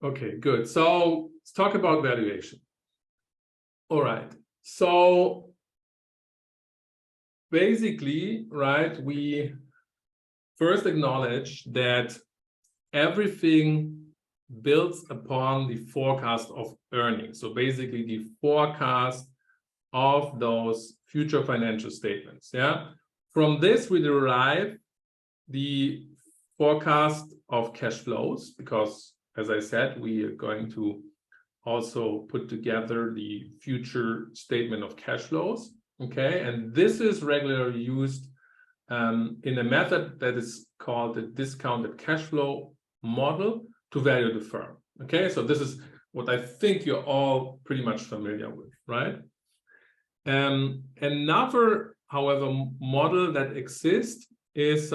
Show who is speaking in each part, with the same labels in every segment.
Speaker 1: Okay, good. So let's talk about valuation. All right. So basically, right, we first acknowledge that everything builds upon the forecast of earnings. So basically the forecast of those future financial statements. Yeah. From this, we derive the forecast of cash flows, because as I said, we are going to also put together the future statement of cash flows. Okay. And this is regularly used in a method that is called the discounted cash flow model to value the firm. Okay, so this is what I think you're all pretty much familiar with, right? Another, however, model that exists is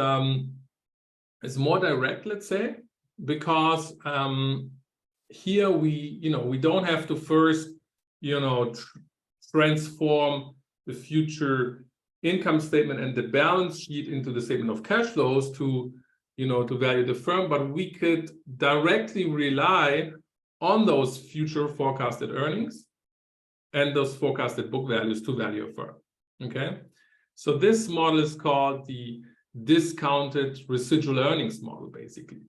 Speaker 1: more direct, let's say, because here we don't have to first transform the future income statement and the balance sheet into the statement of cash flows to value the firm, but we could directly rely on those future forecasted earnings and those forecasted book values to value a firm. Okay, so this model is called the discounted residual earnings model, basically.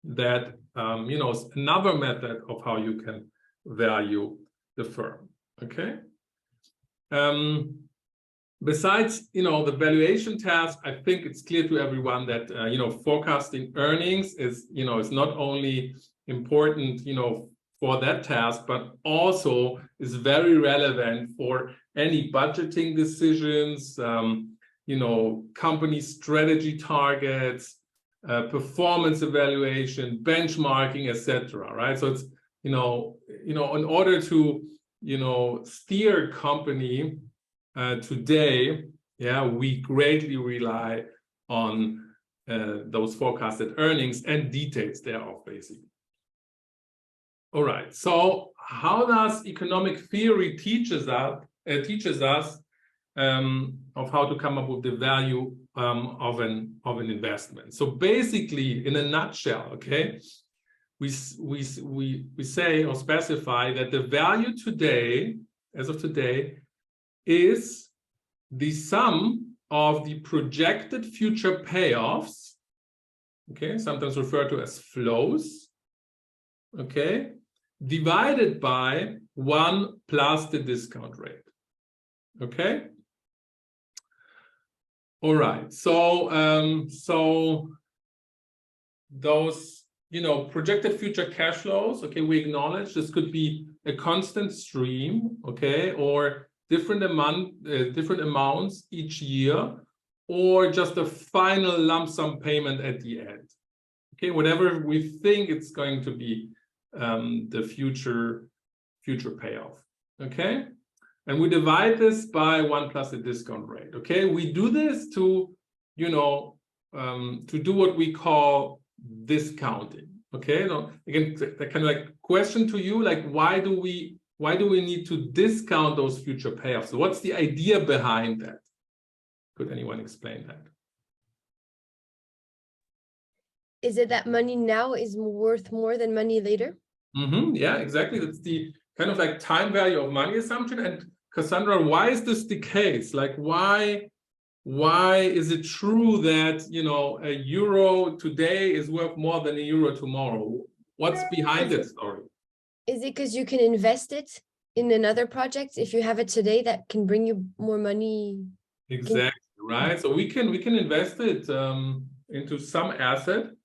Speaker 1: That is another method of how you can value the firm. Okay. Besides, the valuation task, I think it's clear to everyone that, forecasting earnings is not only important, for that task, but also is very relevant for any budgeting decisions, company strategy targets, performance evaluation, benchmarking, etc. Right? So it's, in order to, steer a company today, we greatly rely on those forecasted earnings and details thereof, basically. All right. So, how does economic theory teaches us of how to come up with the value of an investment? So basically, in a nutshell, okay, we say or specify that the value today, as of today, is the sum of the projected future payoffs, okay, sometimes referred to as flows, okay, divided by 1 plus the discount rate. Okay. All right. So those projected future cash flows, okay, we acknowledge this could be a constant stream, okay, or different amounts each year, or just a final lump sum payment at the end. Okay, whatever we think it's going to be the future payoff. Okay, and we divide this by 1 plus the discount rate. Okay, we do this to do what we call discounting. Okay, now again, that kind of like question to you, like why do we need to discount those future payoffs? So what's the idea behind that? Could anyone explain that?
Speaker 2: Is it that money now is worth more than money later?
Speaker 1: Yeah, exactly. That's the kind of like time value of money assumption. And Cassandra, why is this the case? Like, why is it true that, a euro today is worth more than a euro tomorrow? What's behind this story?
Speaker 2: Is it because you can invest it in another project if you have it today that can bring you more money?
Speaker 1: Exactly, right? So we can invest it into some asset.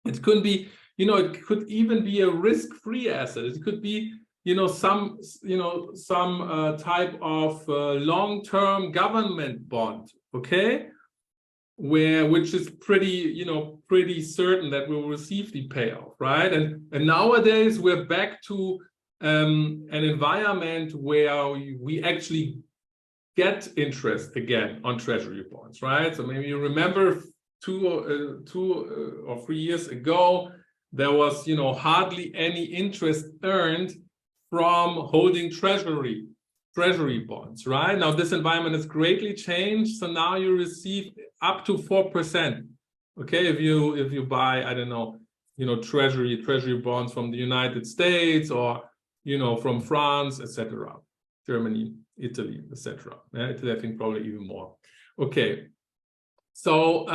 Speaker 1: It could be, it could even be a risk-free asset. It could be, some type of long-term government bond, okay, which is pretty certain that we'll receive the payoff, right? And nowadays we're back to an environment where we actually get interest again on treasury bonds, right? So maybe you remember 2 or 3 years ago, there was hardly any interest earned from holding treasury bonds, right? Now this environment has greatly changed, so now you receive up to 4%. Okay, if you buy, I don't know, treasury bonds from the United States, or from France, etc., Germany, Italy, etc. Italy, I think probably even more. Okay, so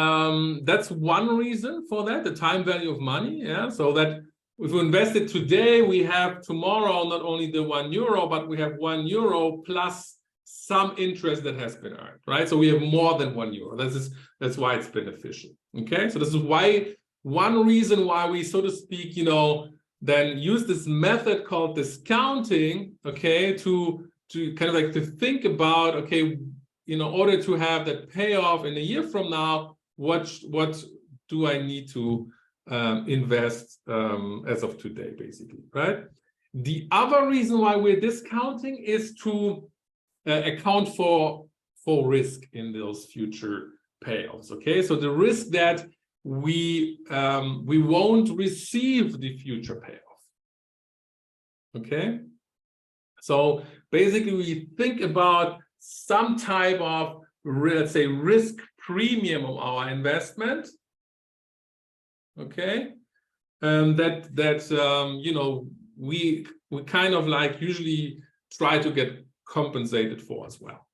Speaker 1: that's one reason for that, the time value of money. Yeah, so that if we invest it today, we have tomorrow not only the €1, but we have €1 plus some interest that has been earned, right? So we have more than €1. That's why it's beneficial. Okay, so this is why one reason why we, so to speak, then use this method called discounting, okay, to kind of like to think about, okay, in order to have that payoff in a year from now, what do I need to invest as of today, basically, right? The other reason why we're discounting is to account for risk in those future payoffs. Okay, so the risk that we won't receive the future payoff. Okay, so basically we think about some type of, let's say, risk premium of our investment. Okay, we kind of like usually try to get compensated for as well.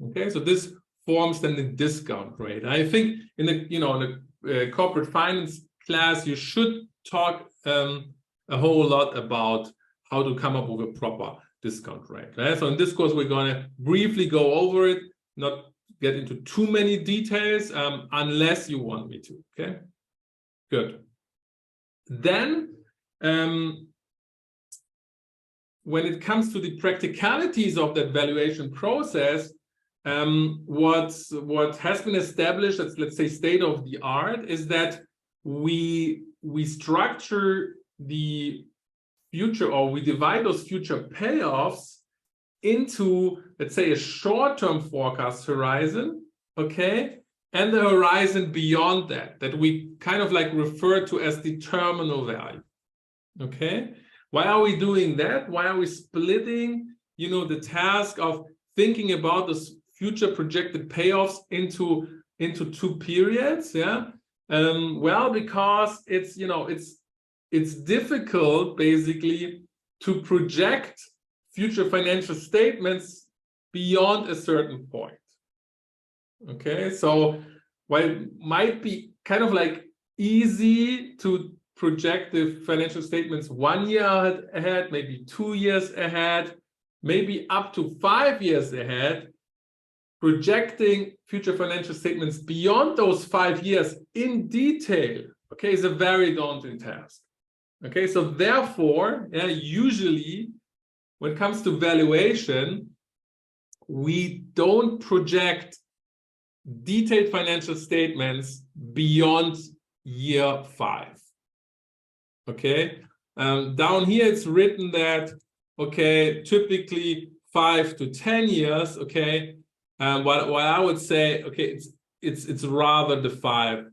Speaker 1: Okay, so this forms then the discount rate. I think in the corporate finance class you should talk a whole lot about how to come up with a proper discount rate. Right? So in this course we're going to briefly go over it, not get into too many details unless you want me to. Okay, good. Then when it comes to the practicalities of that valuation process, what has been established as, let's say, state of the art, is that we structure the future, or we divide those future payoffs into, let's say, a short-term forecast horizon, okay, and the horizon beyond that we kind of like refer to as the terminal value. Okay, why are we doing that? Why are we splitting, the task of thinking about those future projected payoffs into two periods? Yeah, well, because it's difficult basically to project future financial statements beyond a certain point. Okay, so while it might be kind of like easy to project the financial statements 1 year ahead, maybe 2 years ahead, maybe up to 5 years ahead, projecting future financial statements beyond those 5 years in detail, okay, is a very daunting task. Okay, so therefore, usually when it comes to valuation, we don't project detailed financial statements beyond year 5. Okay, down here it's written that, okay, typically 5 to 10 years. Okay, what I would say, okay, it's rather the 5,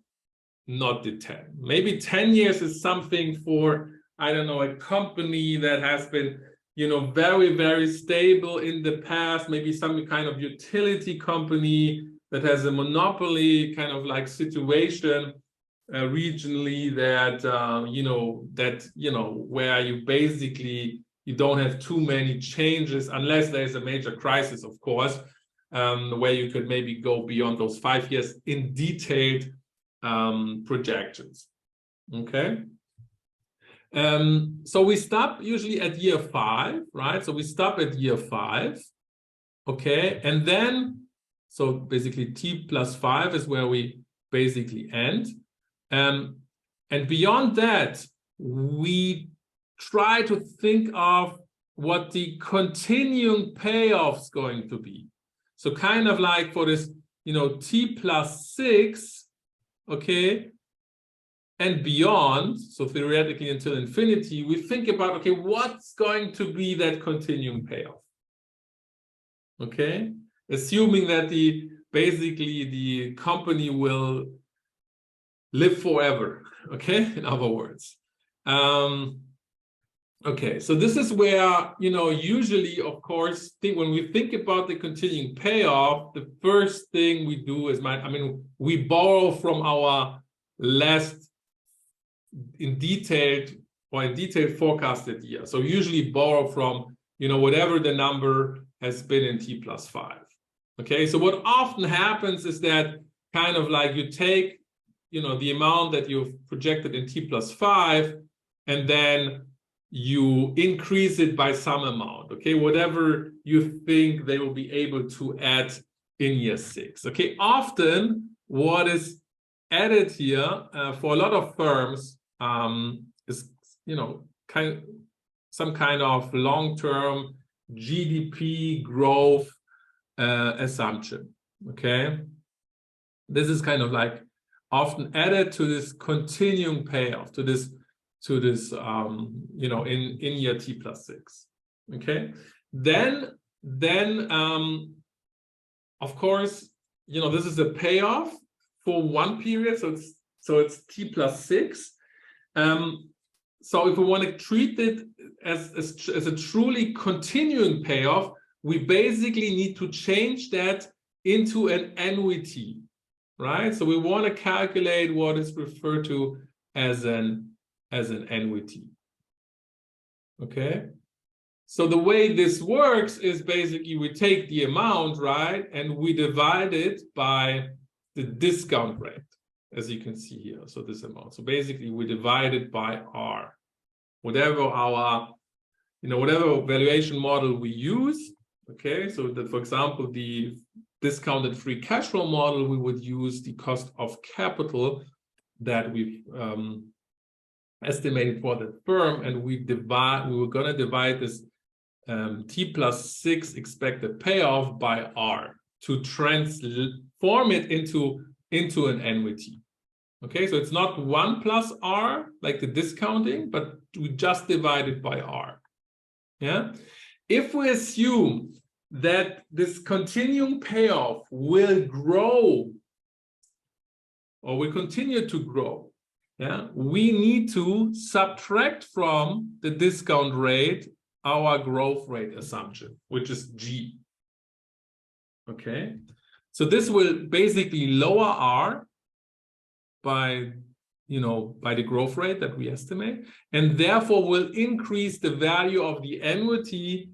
Speaker 1: not the 10. Maybe 10 years is something for, I don't know, a company that has been, very, very stable in the past, maybe some kind of utility company that has a monopoly kind of like situation regionally, that where you basically, you don't have too many changes unless there's a major crisis, of course, where you could maybe go beyond those 5 years in detailed projections. Okay, so we stop usually at year 5, right? So we stop at year 5. Okay, and then, so basically T plus 5 is where we basically end. And beyond that, we try to think of what the continuing payoff is going to be. So kind of like for this, T plus 6, okay, and beyond, so theoretically until infinity, we think about, okay, what's going to be that continuing payoff? Okay, assuming that basically the company will live forever, okay, in other words. Okay, so this is where, usually, of course, when we think about the continuing payoff, the first thing we do is, we borrow from our last, in detailed forecasted year. So usually borrow from, whatever the number has been in T+5. Okay, so what often happens is that kind of like you take, the amount that you've projected in T+5, and then you increase it by some amount, okay, whatever you think they will be able to add in year 6. Okay, often what is added here for a lot of firms is, some kind of long-term GDP growth assumption. Okay, this is kind of like often added to this continuing payoff, to this in year T+6. Okay, then of course, this is a payoff for one period, so it's T+6. So if we want to treat it as a truly continuing payoff, we basically need to change that into an annuity, right? So we want to calculate what is referred to as an annuity. Okay, so the way this works is basically we take the amount, right, and we divide it by the discount rate, as you can see here. So this amount. So basically we divide it by R. Whatever our, whatever valuation model we use. Okay, so that, for example, the discounted free cash flow model, we would use the cost of capital that we've estimated for the firm, and we were going to divide this T+6 expected payoff by R to transform it into an annuity. Okay, so it's not 1 plus R like the discounting, but we just divide it by R. Yeah, if we assume that this continuing payoff will grow or will continue to grow, yeah, we need to subtract from the discount rate our growth rate assumption, which is G. Okay, so this will basically lower R by the growth rate that we estimate, and therefore will increase the value of the annuity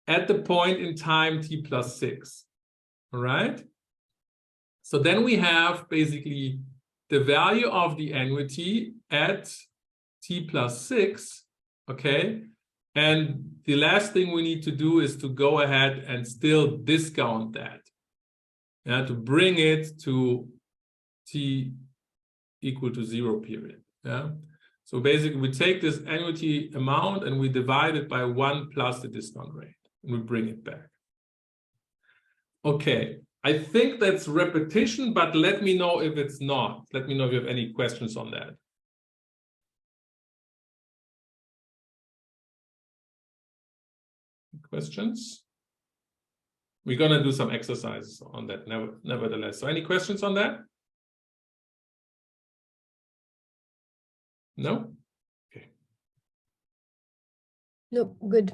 Speaker 1: at the point in time T+6. All right, so then we have basically the value of the annuity at T+6. Okay, and the last thing we need to do is to go ahead and still discount that, to bring it to T equal to 0 period. Yeah, so basically we take this annuity amount and we divide it by 1 plus the discount rate, and we bring it back. Okay, I think that's repetition, but let me know if it's not. Let me know if you have any questions on that. Questions? We're going to do some exercises on that nevertheless. So any questions on that? No? Okay.
Speaker 2: No, good.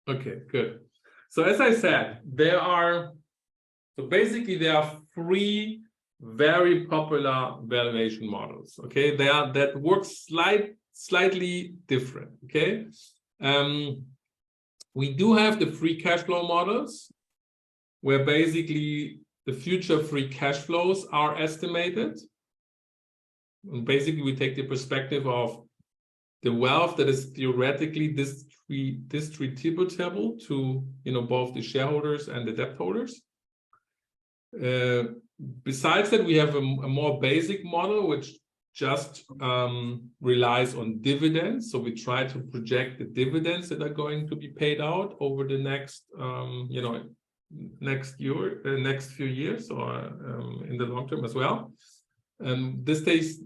Speaker 1: Okay, good. So as I said, there are 3 very popular valuation models. Okay, that work slightly different. Okay, we do have the free cash flow models, where basically the future free cash flows are estimated. And basically, we take the perspective of the wealth that is theoretically distributable to both the shareholders and the debt holders. Besides that, we have a more basic model which just relies on dividends. So we try to project the dividends that are going to be paid out over the next next few years, or in the long term as well. This takes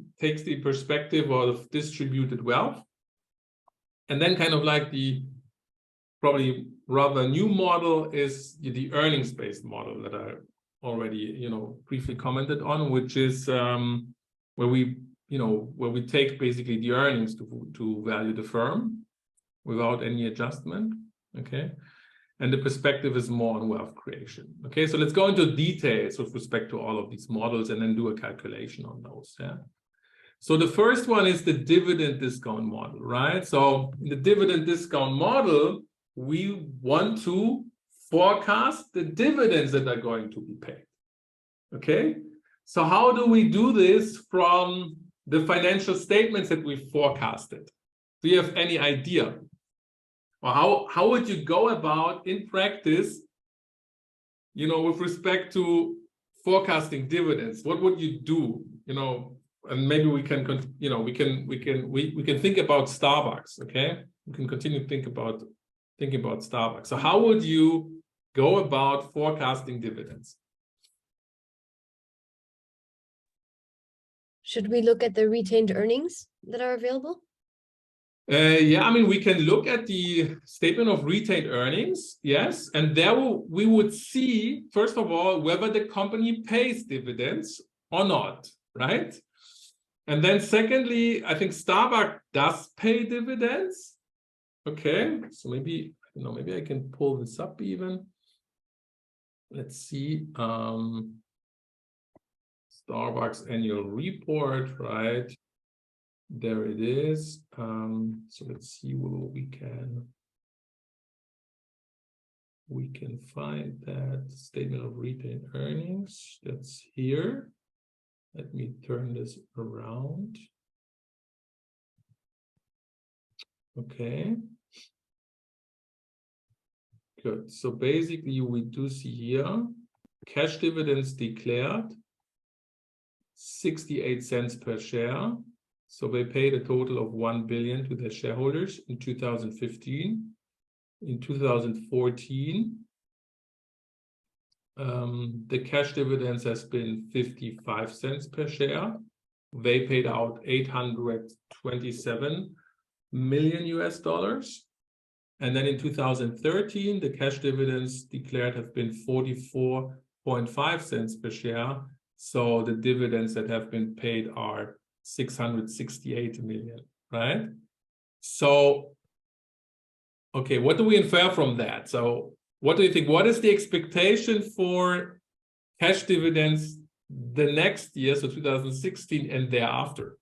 Speaker 1: the perspective of distributed wealth. And then kind of like the probably rather new model is the earnings-based model that I already briefly commented on, which is where we take basically the earnings to value the firm without any adjustment. Okay, and the perspective is more on wealth creation. Okay, so let's go into details with respect to all of these models and then do a calculation on those. Yeah. So the first one is the dividend discount model, right? So in the dividend discount model, we want to forecast the dividends that are going to be paid. Okay, so how do we do this from the financial statements that we forecasted? Do you have any idea? Or how would you go about in practice, you know, with respect to forecasting dividends? What would you do? You know, and maybe we can, you know, we can think about Starbucks. Okay, we can continue to think about Starbucks. So how would you go about forecasting dividends?
Speaker 2: Should we look at the retained earnings that are available?
Speaker 1: Yeah, I mean, we can look at the statement of retained earnings, yes, and there we would see, first of all, whether the company pays dividends or not, right? And then secondly, I think Starbucks does pay dividends. Okay, so maybe, you know, maybe I can pull this up even. Let's see. Starbucks annual report, right? There it is. So let's see where we can find that statement of retained earnings. That's here. Let me turn this around. Okay. Good. So basically we do see here cash dividends declared 68 cents per share. So they paid a total of 1 billion to their shareholders in 2015. In 2014, the cash dividends has been 55 cents per share. They paid out 827 million US dollars. And then in 2013, the cash dividends declared have been 44.5 cents per share. So the dividends that have been paid are 668 million, right? So, okay, what do we infer from that? So what do you think? What is the expectation for cash dividends the next year, so 2016 and thereafter?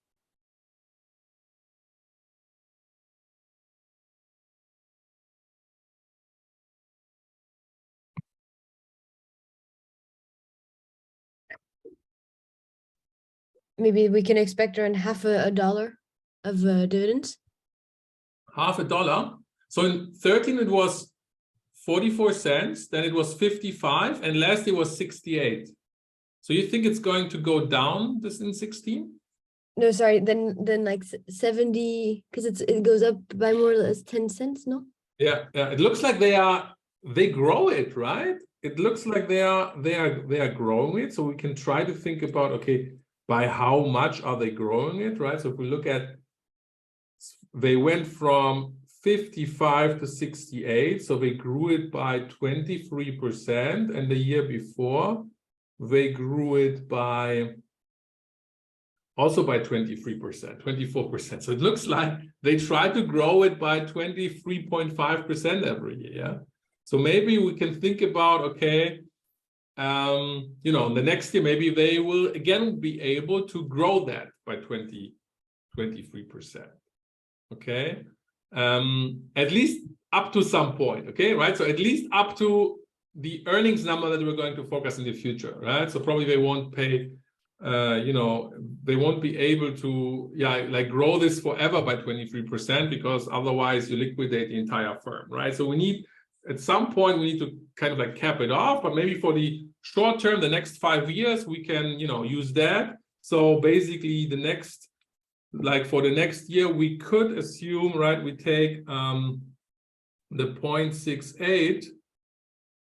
Speaker 2: Maybe we can expect around half a dollar of dividends.
Speaker 1: Half a dollar. So in 13 it was 44 cents, then it was 55, and last year was 68. So you think it's going to go down this in 16?
Speaker 2: No, sorry, then like 70, because it goes up by more or less 10 cents, no?
Speaker 1: Yeah, it looks like they grow it, right? It looks like they are growing it. So we can try to think about, okay, by how much are they growing it, right? So if we look at, they went from 55 to 68, so they grew it by 23%, and the year before they grew it by also by 23%, 24%. So it looks like they try to grow it by 23.5% every year. Yeah. So maybe we can think about, okay, you know, the next year maybe they will again be able to grow that by 23%. Okay. At least up to some point. Okay, right? So at least up to the earnings number that we're going to focus in the future, right? So probably they won't pay, you know, they won't be able to, like grow this forever by 23%, because otherwise you liquidate the entire firm, right? So we need, at some point, we need to kind of like cap it off, but maybe for the short term, the next 5 years, we can, you know, use that. So basically the next, like for the next year, we could assume, right, we take the 0.68,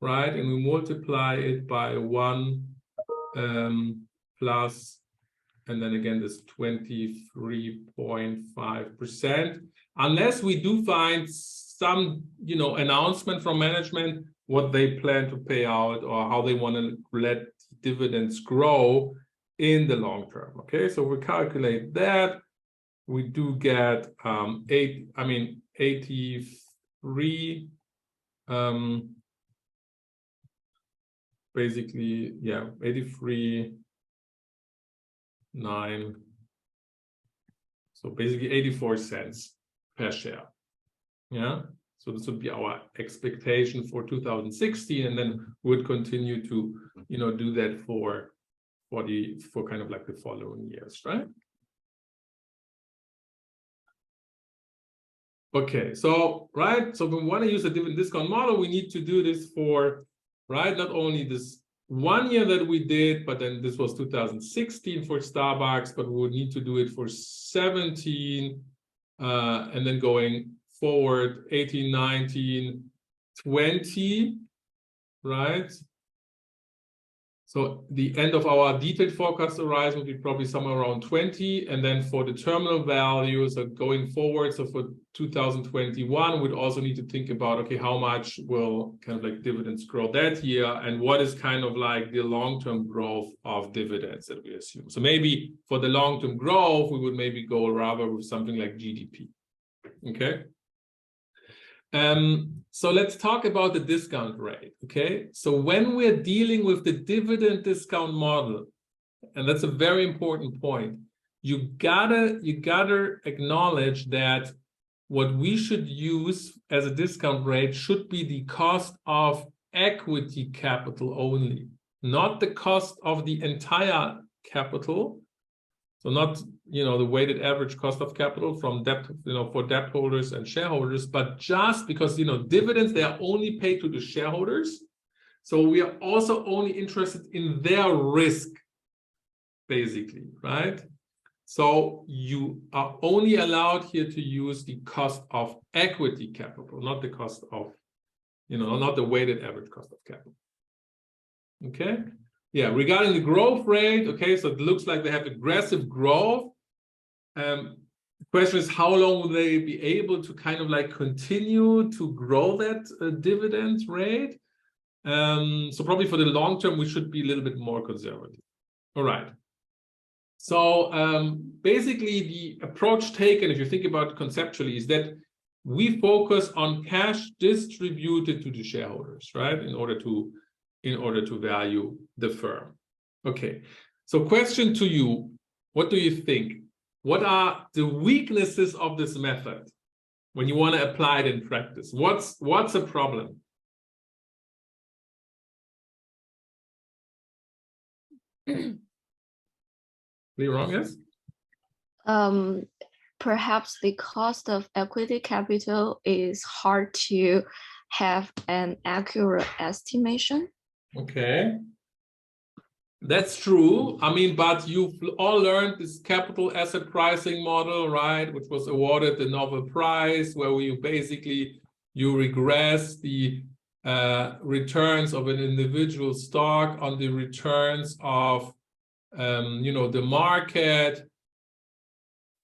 Speaker 1: right, and we multiply it by 1 plus, and then again, this 23.5%, unless we do find some, you know, announcement from management, what they plan to pay out or how they want to let dividends grow in the long term. Okay, so we calculate that. We do get 83 basically, yeah, 83.9. So basically 84 cents per share. Yeah. So this would be our expectation for 2016, and then we would continue to, do that for kind of like the following years, right? Okay, so so we want to use a dividend discount model. We need to do this for, not only this 1 year that we did, but then this was 2016 for Starbucks, but we would need to do it for 17, and then going forward 18, 19, 20, right? So the end of our detailed forecast horizon will be probably somewhere around 20. And then for the terminal values going forward, so for 2021, we'd also need to think about, okay, how much will kind of like dividends grow that year? And what is kind of like the long-term growth of dividends that we assume? So maybe for the long-term growth, we would maybe go rather with something like GDP, okay? So let's talk about the discount rate, okay? So when we're dealing with the dividend discount model, and that's a very important point, you gotta acknowledge that what we should use as a discount rate should be the cost of equity capital only, not the cost of the entire capital. So not, the weighted average cost of capital from debt, for debt holders and shareholders, but just because, dividends, they are only paid to the shareholders. So we are also only interested in their risk, basically, right? So you are only allowed here to use the cost of equity capital, not the cost of, not the weighted average cost of capital. Okay. Yeah, regarding the growth rate, okay, so it looks like they have aggressive growth. The question is, how long will they be able to kind of like continue to grow that dividend rate? So probably for the long term, we should be a little bit more conservative. All right. So basically the approach taken, if you think about it conceptually, is that we focus on cash distributed to the shareholders, right? In order to value the firm. Okay, so question to you, what do you think? What are the weaknesses of this method when you want to apply it in practice? What's a problem? Be wrong, yes?
Speaker 3: Perhaps the cost of equity capital is hard to have an accurate estimation.
Speaker 1: Okay, that's true. I mean, but you've all learned this capital asset pricing model, right? Which was awarded the Nobel Prize, where you regress the returns of an individual stock on the returns of, the market,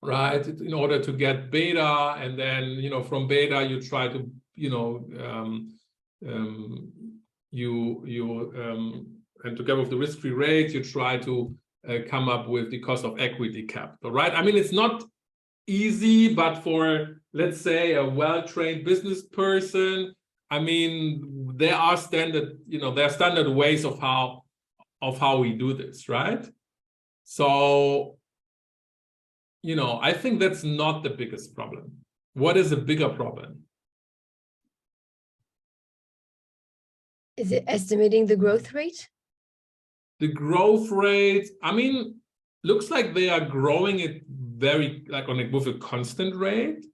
Speaker 1: right? In order to get beta, and then, from beta you try to, and together with the risk-free rate, you try to come up with the cost of equity capital, right? I mean, it's not easy, but for, let's say, a well-trained business person, I mean, there are standard ways of how we do this, right? So, I think that's not the biggest problem. What is a bigger problem?
Speaker 2: Is it estimating the growth rate?
Speaker 1: The growth rate, I mean, looks like they are growing it very with a constant rate.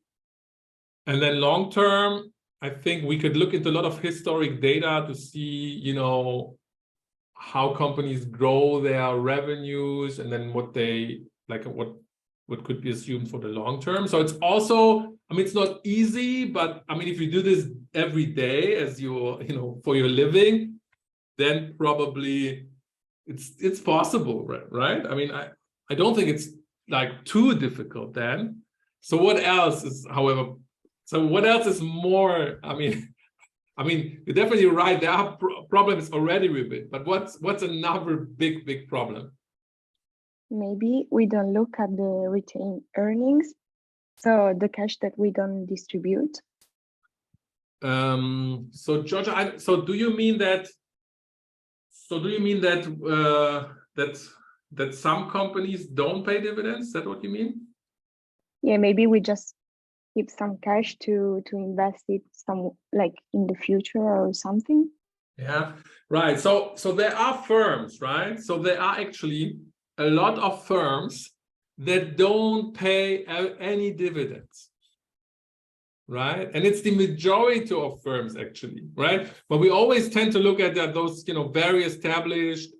Speaker 1: And then long term, I think we could look into a lot of historic data to see, how companies grow their revenues, and then what could be assumed for the long term. So it's also, I mean, it's not easy, but I mean, if you do this every day as for your living, then probably it's possible, right? I mean, I don't think it's like too difficult then. So what else is, however, more, I mean, you're definitely right. There are problems already with it, but what's another big problem?
Speaker 4: Maybe we don't look at the retained earnings, so the cash that we don't distribute.
Speaker 1: So Georgia, so do you mean that So do you mean that that some companies don't pay dividends? Is that what you mean?
Speaker 4: Yeah, maybe we just keep some cash to invest it some like in the future or something.
Speaker 1: Yeah, right. So there are firms, right? So there are actually a lot of firms that don't pay any dividends, right? And it's the majority of firms actually, right? But we always tend to look at those, very established,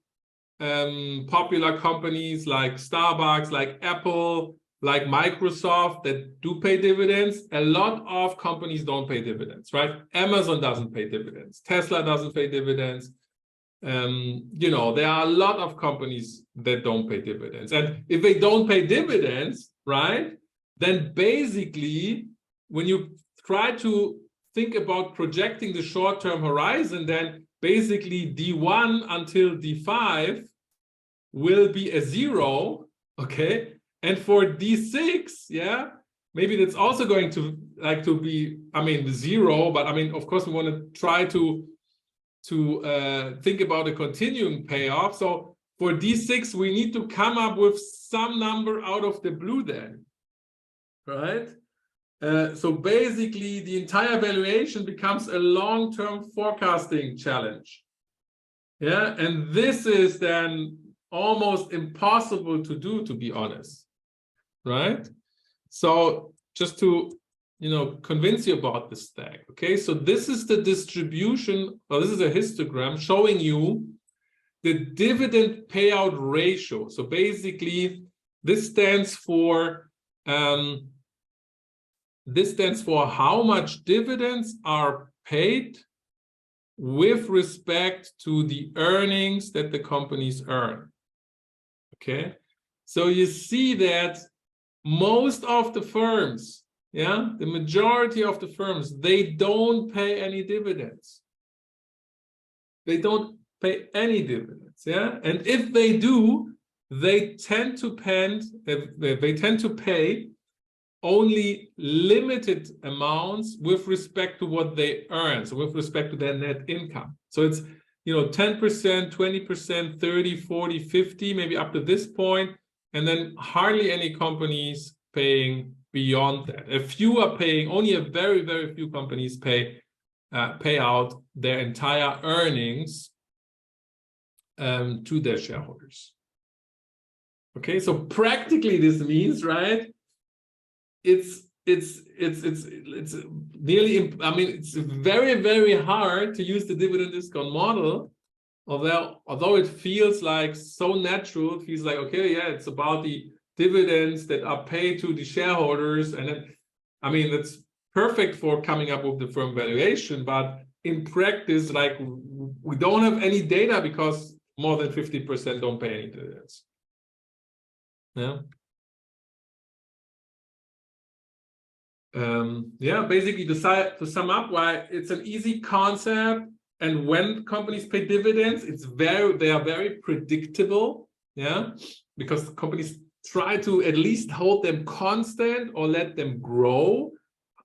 Speaker 1: popular companies like Starbucks, like Apple, like Microsoft that do pay dividends. A lot of companies don't pay dividends, right? Amazon doesn't pay dividends. Tesla doesn't pay dividends. There are a lot of companies that don't pay dividends. And if they don't pay dividends, right, then basically when you try to think about projecting the short-term horizon, then basically D1 until D5 will be a 0, okay? And for D6, yeah, maybe that's also going to be, 0, but of course we want to try to think about a continuing payoff. So for D6, we need to come up with some number out of the blue then, right? So basically the entire valuation becomes a long-term forecasting challenge. Yeah, and this is then almost impossible to do, to be honest, right? So just to convince you about the stack, okay? So this is the distribution, or this is a histogram showing you the dividend payout ratio. So basically, this stands for how much dividends are paid with respect to the earnings that the companies earn. Okay, so you see that most of the firms, yeah, the majority of the firms, they don't pay any dividends. They don't pay any dividends, yeah. And if they do, they tend to pay only limited amounts with respect to what they earn, so with respect to their net income. So it's 10%, 20%, 30, 40, 50, maybe up to this point, and then hardly any companies paying beyond that. A few are paying, only a very, very few companies pay out their entire earnings to their shareholders. Okay, so practically this means, right, it's nearly, it's very, very hard to use the dividend discount model, although it feels like so natural. It feels like, okay, yeah, it's about the dividends that are paid to the shareholders, and then, that's perfect for coming up with the firm valuation. But in practice, like, we don't have any data because more than 50% don't pay any dividends. Yeah. Basically to sum up why it's an easy concept, and when companies pay dividends, they are very predictable, yeah, because companies try to at least hold them constant or let them grow.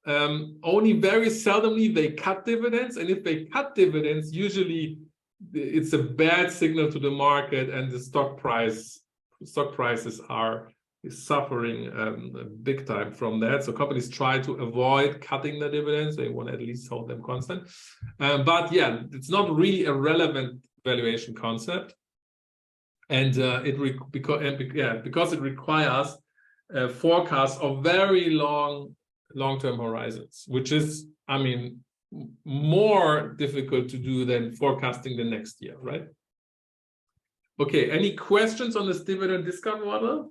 Speaker 1: Only very seldomly they cut dividends, and if they cut dividends, usually it's a bad signal to the market, and the stock prices are suffering big time from that. So companies try to avoid cutting the dividends. They want to at least hold them constant. But yeah, it's not really a relevant valuation concept. And because it requires forecasts of very long-term horizons, which is, more difficult to do than forecasting the next year, right? Okay, any questions on this dividend discount model?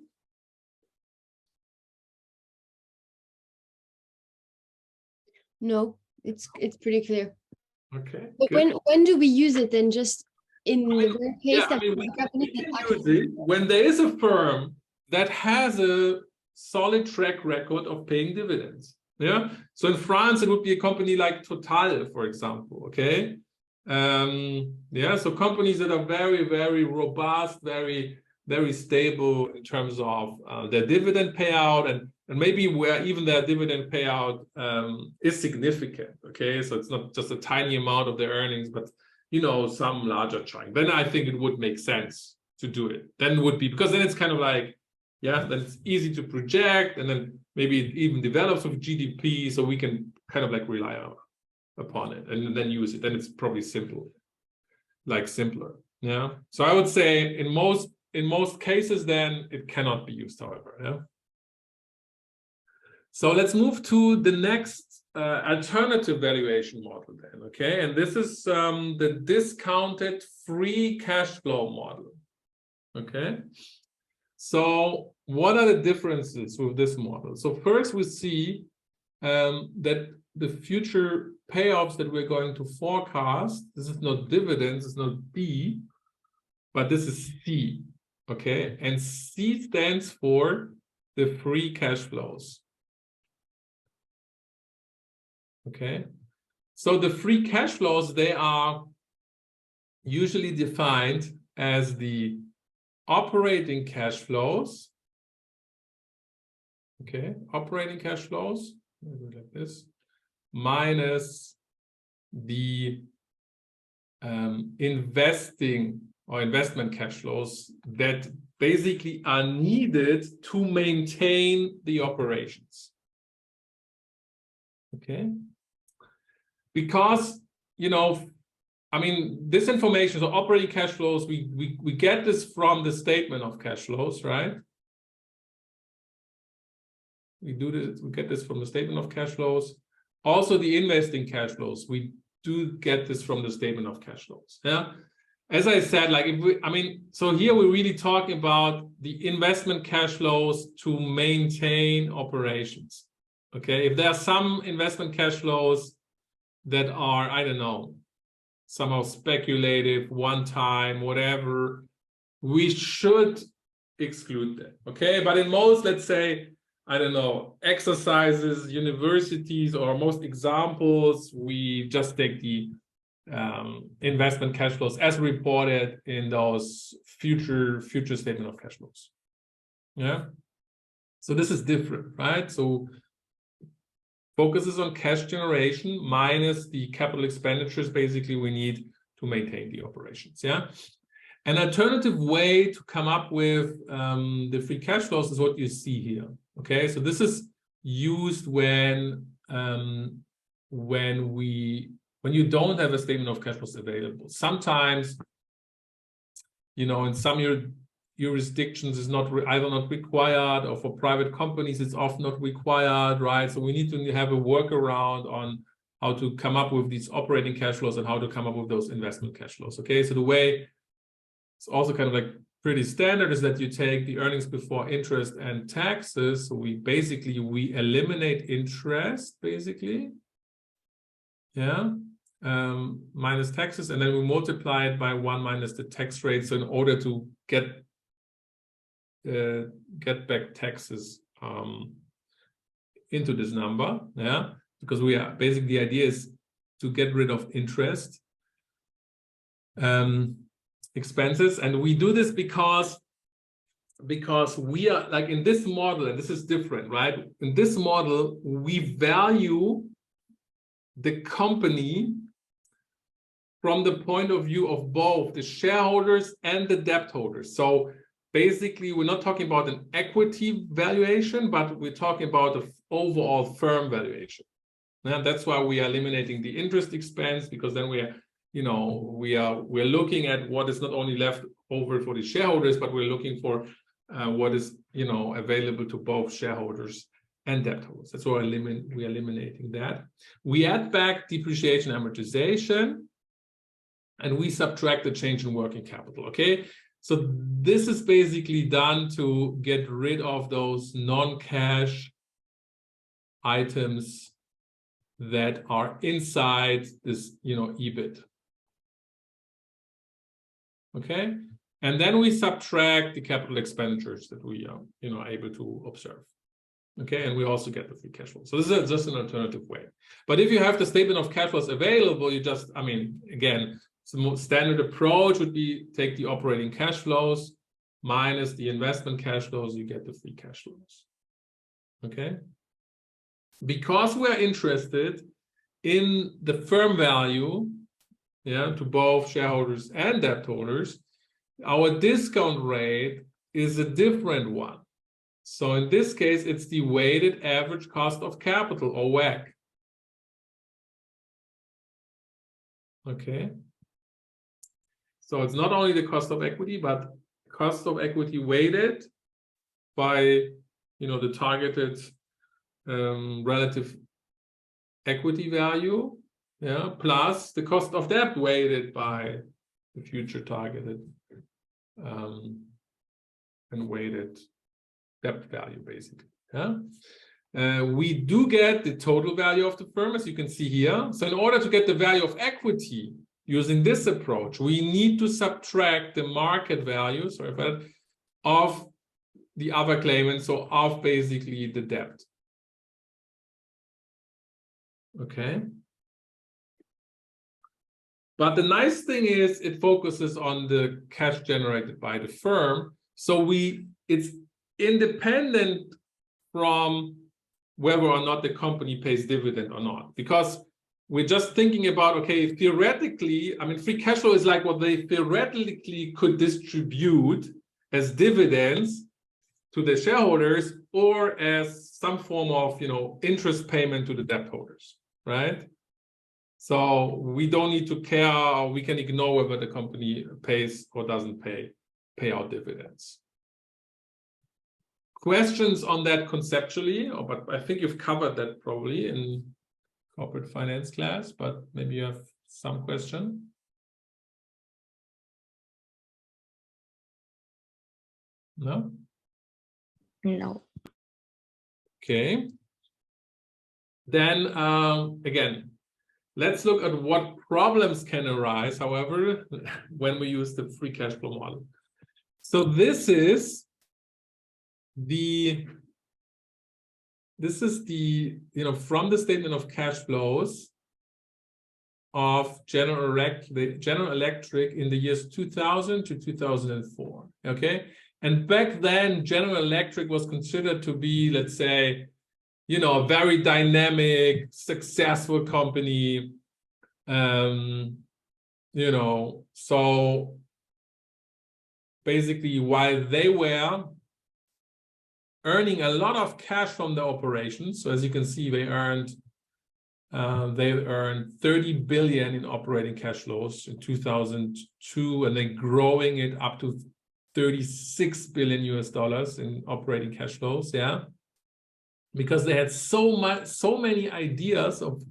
Speaker 2: No, it's pretty clear.
Speaker 1: Okay.
Speaker 2: But
Speaker 1: good.
Speaker 2: when do we use it then? Just in the rare case that
Speaker 1: we can use it when there is a firm that has a solid track record of paying dividends. Yeah. So in France, it would be a company like Total, for example. Okay. So companies that are very, very robust, very, very stable in terms of their dividend payout, and maybe where even their dividend payout is significant. Okay, so it's not just a tiny amount of their earnings, but you know, some larger chunk, then I think it would make sense to do it. Then it would be, because then it's kind of like, yeah, then it's easy to project, and then maybe it even develops with GDP, so we can kind of like rely upon it and then use it. Then it's probably simpler. Yeah. So I would say in most cases, then it cannot be used, however. Yeah. So let's move to the next alternative valuation model then. Okay, and this is the discounted free cash flow model. Okay. So what are the differences with this model? So first we see that the future payoffs that we're going to forecast, this is not dividends, it's not B, but this is C, okay? And C stands for the free cash flows, okay? So the free cash flows, they are usually defined as the operating cash flows, okay? Operating cash flows, like this, minus the investing or investment cash flows that basically are needed to maintain the operations. Okay, because, you know, I mean, this information, so operating cash flows, we get this from the statement of cash flows, right? We get this from the statement of cash flows. Also, the investing cash flows, we do get this from the statement of cash flows. Yeah. As I said, like so here we're really talking about the investment cash flows to maintain operations. Okay. If there are some investment cash flows that are, I don't know, somehow speculative, one time, whatever, we should exclude that. Okay. But in most, let's say, I don't know, exercises, universities, or most examples, we just take the investment cash flows as reported in those future statement of cash flows. Yeah. So this is different, right? So focuses on cash generation minus the capital expenditures basically we need to maintain the operations. Yeah. An alternative way to come up with the free cash flows is what you see here. Okay, so this is used when you don't have a statement of cash flows available. Sometimes, you know, in some jurisdictions is either not required, or for private companies it's often not required, right? So we need to have a workaround on how to come up with these operating cash flows and how to come up with those investment cash flows. Okay, so the way it's also kind of like pretty standard is that you take the earnings before interest and taxes. So we eliminate interest basically, yeah, minus taxes, and then we multiply it by 1 minus the tax rate. So in order to get back taxes into this number, yeah, because we are basically, the idea is to get rid of interest expenses, and we do this because we are like in this model, and this is different, right? In this model, we value the company from the point of view of both the shareholders and the debt holders. So basically, we're not talking about an equity valuation, but we're talking about the overall firm valuation. And that's why we are eliminating the interest expense, because then we are, you know, we're looking at what is not only left over for the shareholders, but we're looking for what is, you know, available to both shareholders and debt holders. That's why we're eliminating that. We add back depreciation and amortization, and we subtract the change in working capital. Okay, so this is basically done to get rid of those non-cash items that are inside this, you know, EBIT. Okay, and then we subtract the capital expenditures that we are, you know, able to observe. Okay, and we also get the free cash flow. So this is just an alternative way. But if you have the statement of cash flows available, you just, I mean, again, the standard approach would be take the operating cash flows minus the investment cash flows, you get the free cash flows. Okay, because we're interested in the firm value, yeah, to both shareholders and debt holders, our discount rate is a different one. So in this case, it's the weighted average cost of capital, or WACC. Okay. So it's not only the cost of equity, but cost of equity weighted by, you know, the targeted relative equity value, yeah, plus the cost of debt weighted by the future targeted and weighted debt value, basically. Yeah. We do get the total value of the firm, as you can see here. So in order to get the value of equity using this approach, we need to subtract the market value, sorry for that, of the other claimants, so of basically the debt. Okay. But the nice thing is it focuses on the cash generated by the firm. So it's independent from whether or not the company pays dividend or not, because we're just thinking about, okay, theoretically, I mean, free cash flow is like what they theoretically could distribute as dividends to the shareholders or as some form of, you know, interest payment to the debt holders, right? So we don't need to care, or we can ignore whether the company pays or doesn't pay out dividends. Questions on that conceptually? Oh, but I think you've covered that probably in corporate finance class, but maybe you have some question. No?
Speaker 3: No.
Speaker 1: Okay. Then again, let's look at what problems can arise, however, when we use the free cash flow model. So this is the, you know, from the statement of cash flows of General Electric in the years 2000 to 2004, okay? And back then, General Electric was considered to be, let's say, you know, a very dynamic, successful company. You know, so basically, while they were earning a lot of cash from the operations, so as you can see, they earned 30 billion in operating cash flows in 2002, and then growing it up to 36 billion US dollars in operating cash flows, yeah, because they had so many ideas of,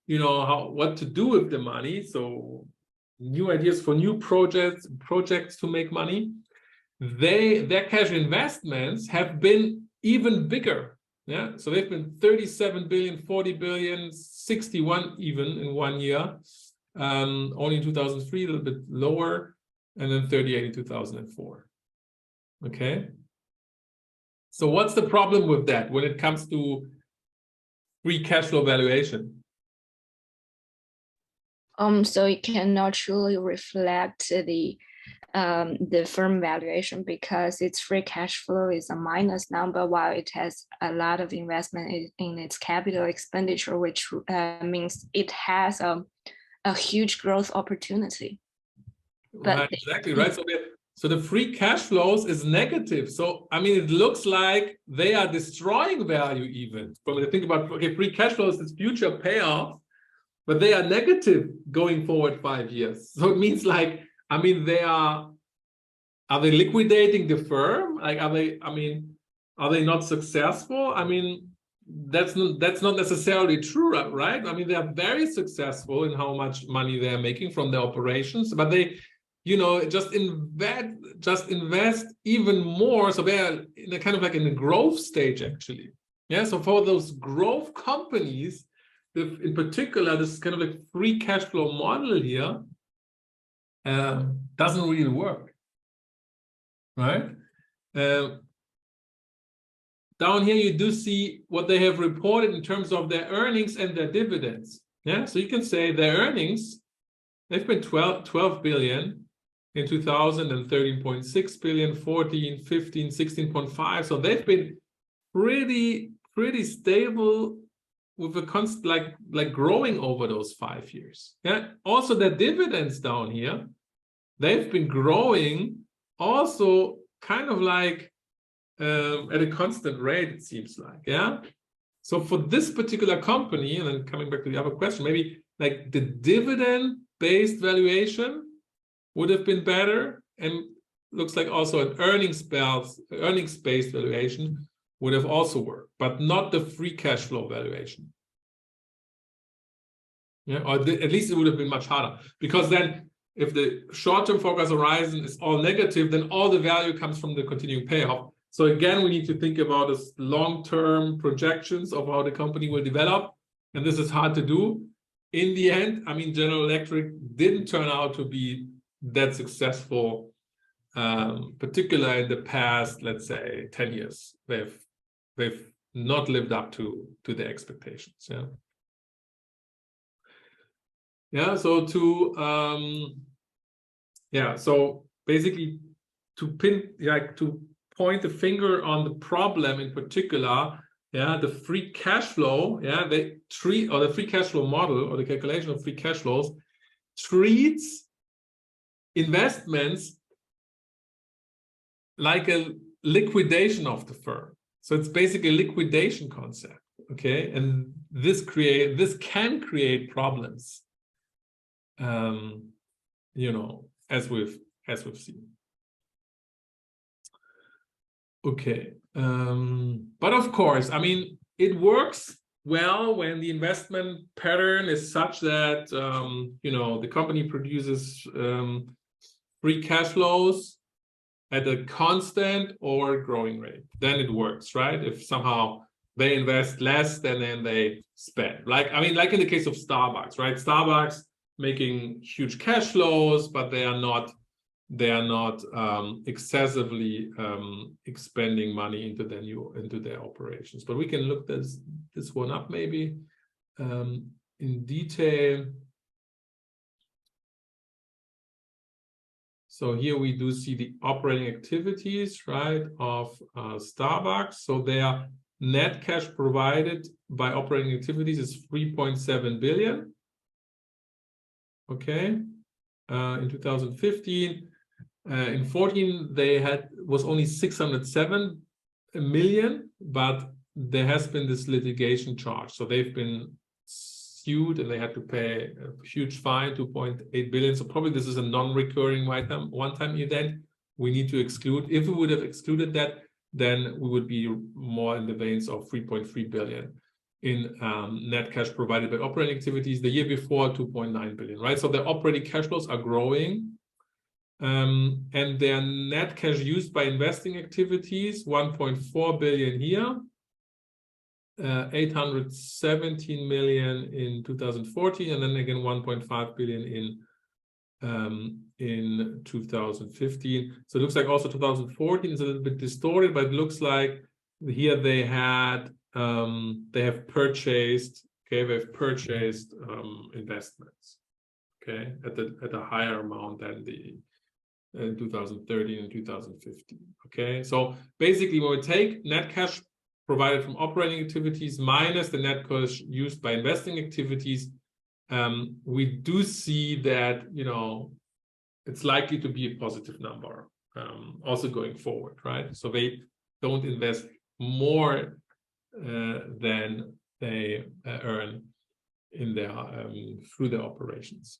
Speaker 1: you know, what to do with the money. So new ideas for new projects to make money. Their cash investments have been even bigger. Yeah, so they've been 37 billion, 40 billion, 61 even in 1 year. Only in 2003, a little bit lower, and then 38 in 2004. Okay. So what's the problem with that when it comes to free cash flow valuation?
Speaker 3: So it cannot truly reflect the firm valuation because its free cash flow is a minus number while it has a lot of investment in its capital expenditure, which means it has a huge growth opportunity. But
Speaker 1: right, exactly, right. So the free cash flows is negative. So, I mean, it looks like they are destroying value even. But when you think about, okay, free cash flows is future payoff, but they are negative going forward 5 years. So it means like, I mean, are they liquidating the firm? Like, are they not successful? I mean, that's not necessarily true, right? I mean, they are very successful in how much money they are making from their operations, but they, you know, just invest even more. So they are in a kind of like in a growth stage, actually. Yeah. So for those growth companies, in particular, this kind of like free cash flow model here doesn't really work, right? Down here, you do see what they have reported in terms of their earnings and their dividends. Yeah, so you can say their earnings, they've been 12 billion in 2000 and 13.6 billion, 14, 15, 16.5. So they've been pretty stable with a constant like growing over those 5 years. Yeah. Also, the dividends down here, they've been growing also kind of like at a constant rate, it seems like. Yeah. So for this particular company, and then coming back to the other question, maybe like the dividend-based valuation would have been better, and looks like also an earnings-based valuation would have also worked, but not the free cash flow valuation. Yeah, or at least it would have been much harder, because then if the short-term forecast horizon is all negative, then all the value comes from the continuing payoff. So again, we need to think about this long-term projections of how the company will develop, and this is hard to do. In the end, I mean, General Electric didn't turn out to be that successful, particularly in the past, let's say, 10 years. They've not lived up to their expectations. Yeah. Yeah. So so basically to point the finger on the problem in particular, the free cash flow, the free cash flow model, or the calculation of free cash flows, treats investments like a liquidation of the firm. So it's basically a liquidation concept, okay? And this can create problems, you know, as we've seen. Okay, but of course, I mean, it works well when the investment pattern is such that you know, the company produces free cash flows at a constant or growing rate. Then it works, right? If somehow they invest less than then they spend, like, I mean, like in the case of Starbucks, right? Starbucks making huge cash flows, but they are not excessively expending money into their operations. But we can look this one up maybe in detail. So here we do see the operating activities, right, of Starbucks. So their net cash provided by operating activities is 3.7 billion. Okay, in 2015. In 14, was only 607 million, but there has been this litigation charge. So they've been sued and they had to pay a huge fine, 2.8 billion. So probably this is a non-recurring one-time event we need to exclude. If we would have excluded that, then we would be more in the veins of 3.3 billion in net cash provided by operating activities. The year before, 2.9 billion, right? So the operating cash flows are growing. And their net cash used by investing activities, 1.4 billion here, 817 million in 2014, and then again 1.5 billion in 2015. So it looks like also 2014 is a little bit distorted, but it looks like here they have purchased investments, okay, at a higher amount than in 2013 and 2015. Okay, so basically when we take net cash provided from operating activities minus the net cash used by investing activities, we do see that, you know, it's likely to be a positive number also going forward, right? So they don't invest more than they earn in their through their operations.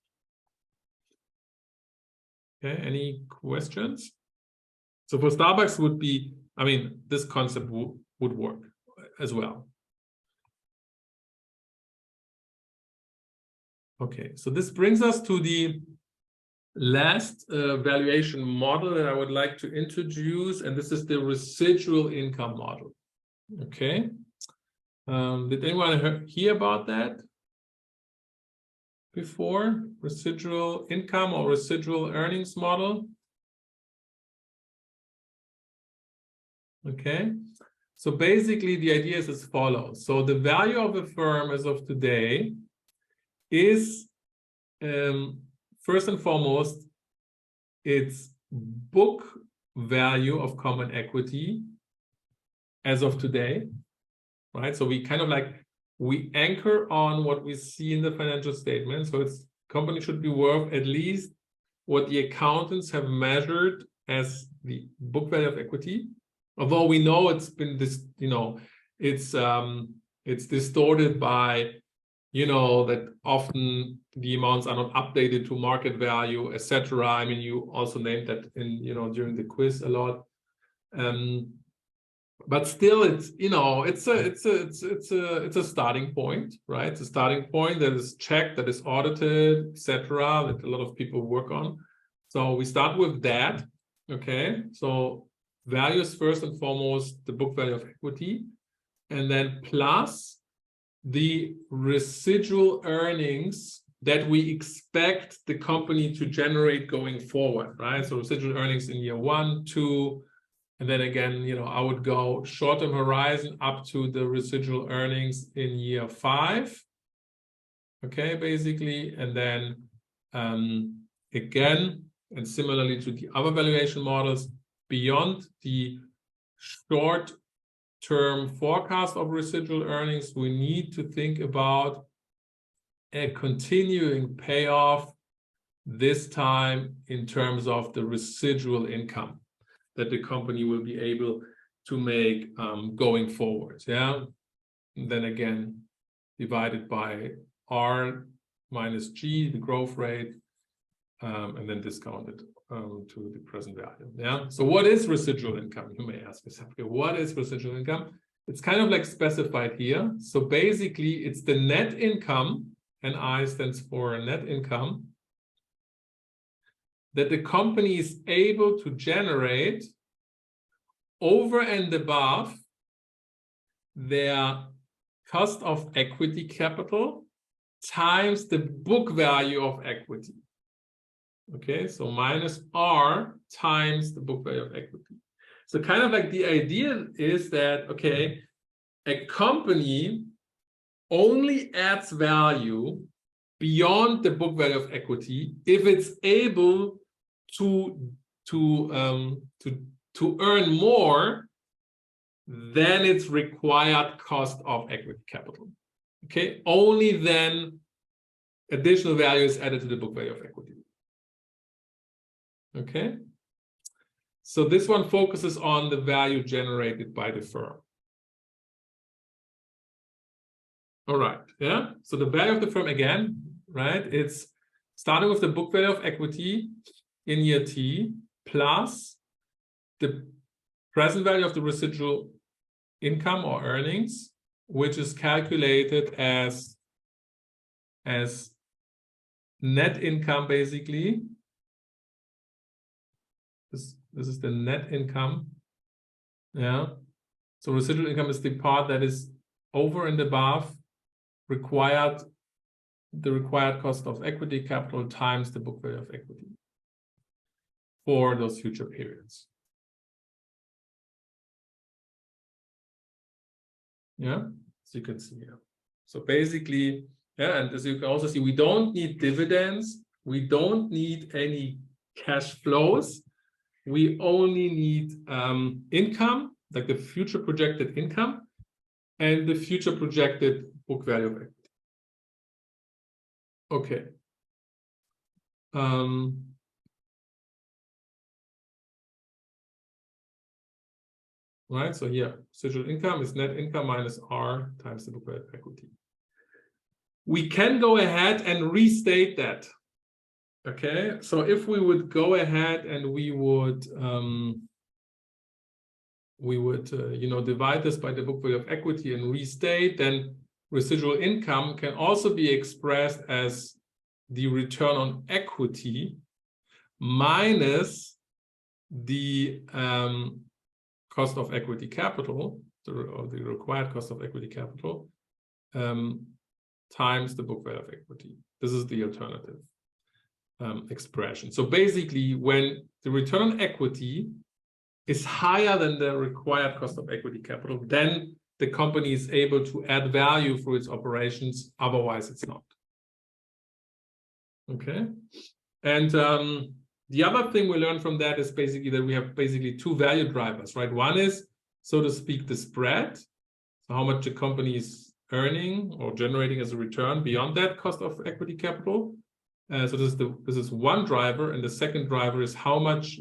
Speaker 1: Okay, any questions? So for Starbucks would be, I mean, this concept would work as well. Okay, so this brings us to the last valuation model that I would like to introduce, and this is the residual income model. Okay, did anyone hear about that before? Residual income or residual earnings model? Okay, so basically the idea is as follows. So the value of a firm as of today is first and foremost its book value of common equity as of today, right? So we kind of like we anchor on what we see in the financial statement. So it's company should be worth at least what the accountants have measured as the book value of equity. Although we know it's been this, it's distorted by, that often the amounts are not updated to market value, etc. I mean, you also named that in, during the quiz a lot. But still, it's a starting point, right? It's a starting point that is checked, that is audited, etc. That a lot of people work on. So we start with that. Okay, so value is first and foremost the book value of equity, and then plus the residual earnings that we expect the company to generate going forward, right? So residual earnings in year 1, 2. And then again, I would go short-term horizon up to the residual earnings in year 5. Okay, basically. And then again, and similarly to the other valuation models, beyond the short-term forecast of residual earnings, we need to think about a continuing payoff, this time in terms of the residual income that the company will be able to make going forward. Yeah. And then again, divided by R minus G, the growth rate, and then discounted to the present value. Yeah. So what is residual income? You may ask yourself, okay, what is residual income? It's kind of like specified here. So basically, it's the net income, and I stands for net income, that the company is able to generate over and above their cost of equity capital times the book value of equity. Okay, so minus R times the book value of equity. So kind of like the idea is that, okay, a company only adds value beyond the book value of equity if it's able to earn more than its required cost of equity capital. Okay, only then additional value is added to the book value of equity. Okay, so this one focuses on the value generated by the firm. All right, yeah, so the value of the firm again, right? It's starting with the book value of equity in year T plus the present value of the residual income or earnings, which is calculated as net income, basically. This is the net income. Yeah. So residual income is the part that is over and above the required cost of equity capital times the book value of equity for those future periods. Yeah, so you can see here. So basically, yeah, and as you can also see, we don't need dividends. We don't need any cash flows. We only need income, like the future projected income, and the future projected book value of equity. Okay. Right, so here, residual income is net income minus R times the book value of equity. We can go ahead and restate that. Okay, so if we would go ahead and we would divide this by the book value of equity and restate, then residual income can also be expressed as the return on equity minus the cost of equity capital, or the required cost of equity capital, times the book value of equity. This is the alternative expression. So basically, when the return on equity is higher than the required cost of equity capital, then the company is able to add value through its operations. Otherwise, it's not. Okay. And the other thing we learned from that is basically that we have basically two value drivers, right? One is, so to speak, the spread. So how much the company is earning or generating as a return beyond that cost of equity capital. So this is one driver, and the second driver is how much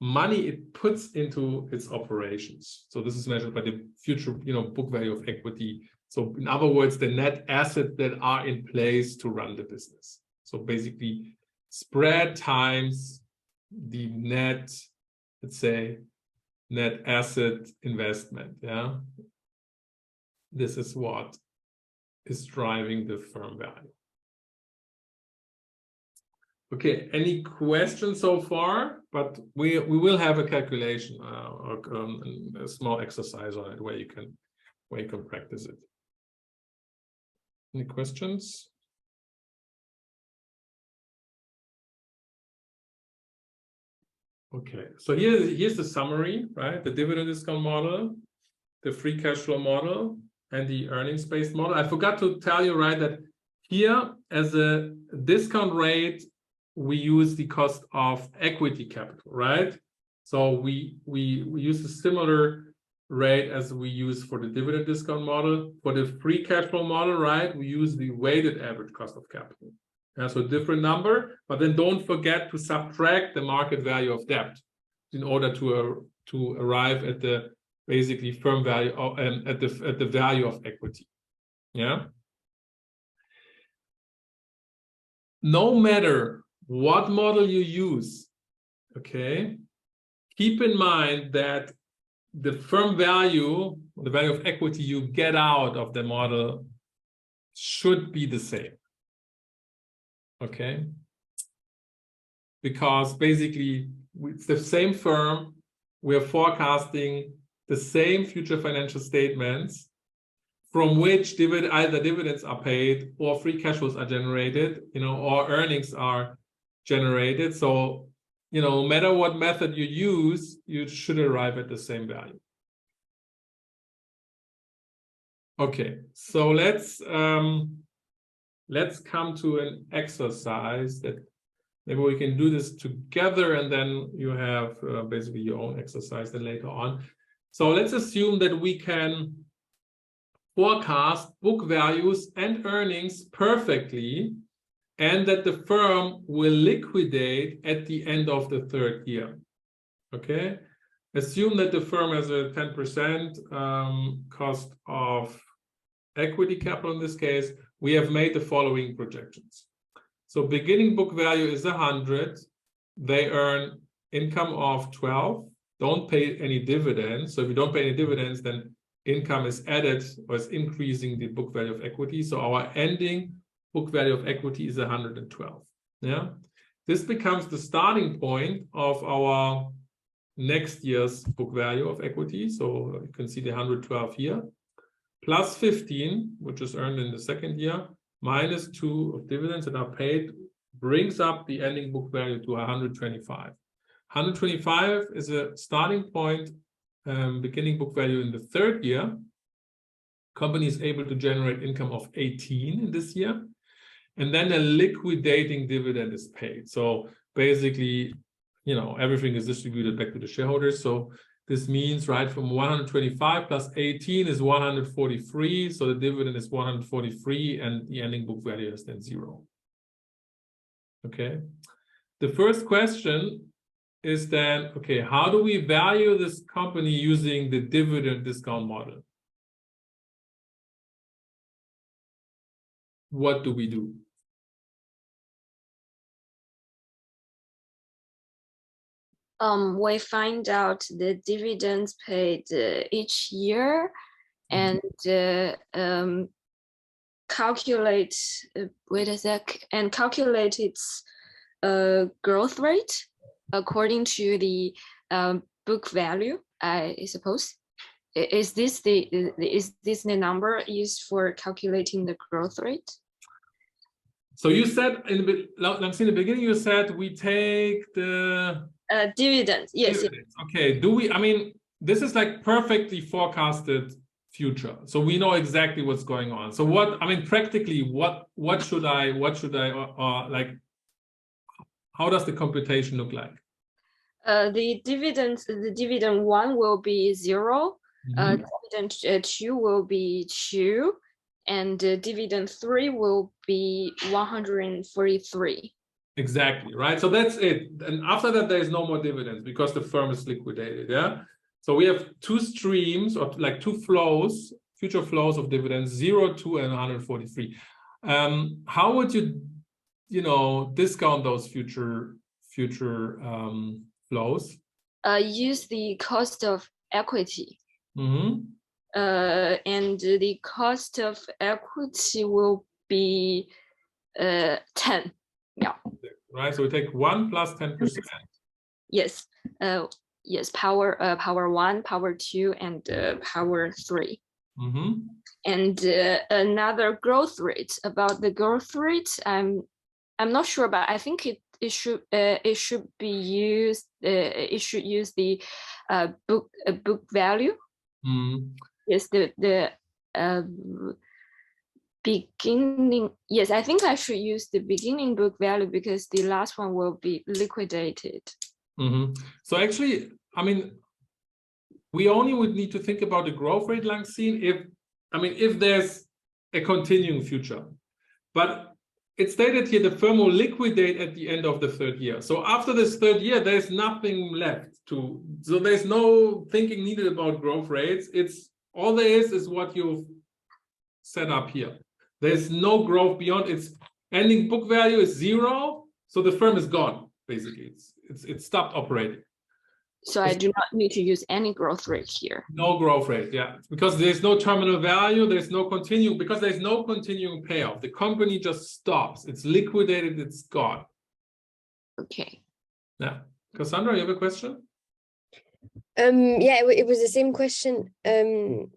Speaker 1: money it puts into its operations. So this is measured by the future, book value of equity. So in other words, the net assets that are in place to run the business. So basically, spread times the net, let's say, net asset investment. Yeah, this is what is driving the firm value. Okay, any questions so far? But we will have a calculation or a small exercise on it where you can practice it. Any questions? Okay, so here's the summary, right? The dividend discount model, the free cash flow model, and the earnings-based model. I forgot to tell you, right, that here as a discount rate, we use the cost of equity capital, right? So we use a similar rate as we use for the dividend discount model. For the free cash flow model, right, we use the weighted average cost of capital. So a different number, but then don't forget to subtract the market value of debt in order to arrive at the basically firm value at the value of equity. Yeah. No matter what model you use, okay, keep in mind that the firm value, the value of equity you get out of the model should be the same. Okay, because basically it's the same firm, we are forecasting the same future financial statements from which either dividends are paid or free cash flows are generated, or earnings are generated. So, no matter what method you use, you should arrive at the same value. Okay, so let's come to an exercise that maybe we can do this together, and then you have basically your own exercise then later on. So let's assume that we can forecast book values and earnings perfectly, and that the firm will liquidate at the end of the third year. Okay, assume that the firm has a 10% cost of equity capital. In this case, we have made the following projections. So beginning book value is 100. They earn income of 12. Don't pay any dividends. So if you don't pay any dividends, then income is added or is increasing the book value of equity. So our ending book value of equity is 112. Yeah, this becomes the starting point of our next year's book value of equity. So you can see the 112 here, plus 15, which is earned in the second year, minus 2 of dividends that are paid, brings up the ending book value to 125. 125 is a starting point, beginning book value in the third year. Company is able to generate income of 18 in this year. And then a liquidating dividend is paid. So basically, everything is distributed back to the shareholders. So this means, right, from 125 plus 18 is 143. So the dividend is 143, and the ending book value is then 0. Okay. The first question is then, okay, how do we value this company using the dividend discount model? What do we do?
Speaker 3: We find out the dividends paid each year, and calculate calculate its growth rate according to the book value, I suppose. Is this the number used for calculating the growth rate?
Speaker 1: So you said in the beginning, you said we take the
Speaker 3: dividends. Yes.
Speaker 1: Dividends. Okay. This is like perfectly forecasted future. So we know exactly what's going on. So practically, what should I like? How does the computation look like?
Speaker 3: The dividend one will be 0, Dividend 2 will be 2, and dividend 3 will be 143.
Speaker 1: Exactly, right? So that's it. And after that, there is no more dividends because the firm is liquidated, yeah? So we have two streams of like two flows, future flows of dividends, 0, 2, and 143. How would you, discount those future flows?
Speaker 3: Use the cost of equity.
Speaker 1: Mm-hmm.
Speaker 3: And the cost of equity will be 10. Yeah.
Speaker 1: Right. So we take 1 plus 10%.
Speaker 3: Yes. Yes. Power 1, power 2, and power 3.
Speaker 1: Mm-hmm.
Speaker 3: And another growth rate. About the growth rate, I'm not sure, but I think it should be used. It should use the book value.
Speaker 1: Mm.
Speaker 3: Yes, the beginning. Yes, I think I should use the beginning book value because the last one will be liquidated.
Speaker 1: Mm-hmm. So actually, I mean, we only would need to think about the growth rate, Langsin, if there's a continuing future. But it's stated here the firm will liquidate at the end of the 3rd year. So after this 3rd year, there's nothing left so there's no thinking needed about growth rates. It's all there is what you've set up here. There's no growth beyond its ending book value is 0. So the firm is gone, basically. It's stopped operating.
Speaker 3: So I do not need to use any growth rate here.
Speaker 1: No growth rate, yeah. Because there's no terminal value, there's no continuing payoff. The company just stops. It's liquidated, it's gone.
Speaker 3: Okay.
Speaker 1: Yeah. Cassandra, you have a question?
Speaker 2: Yeah, it was the same question. Could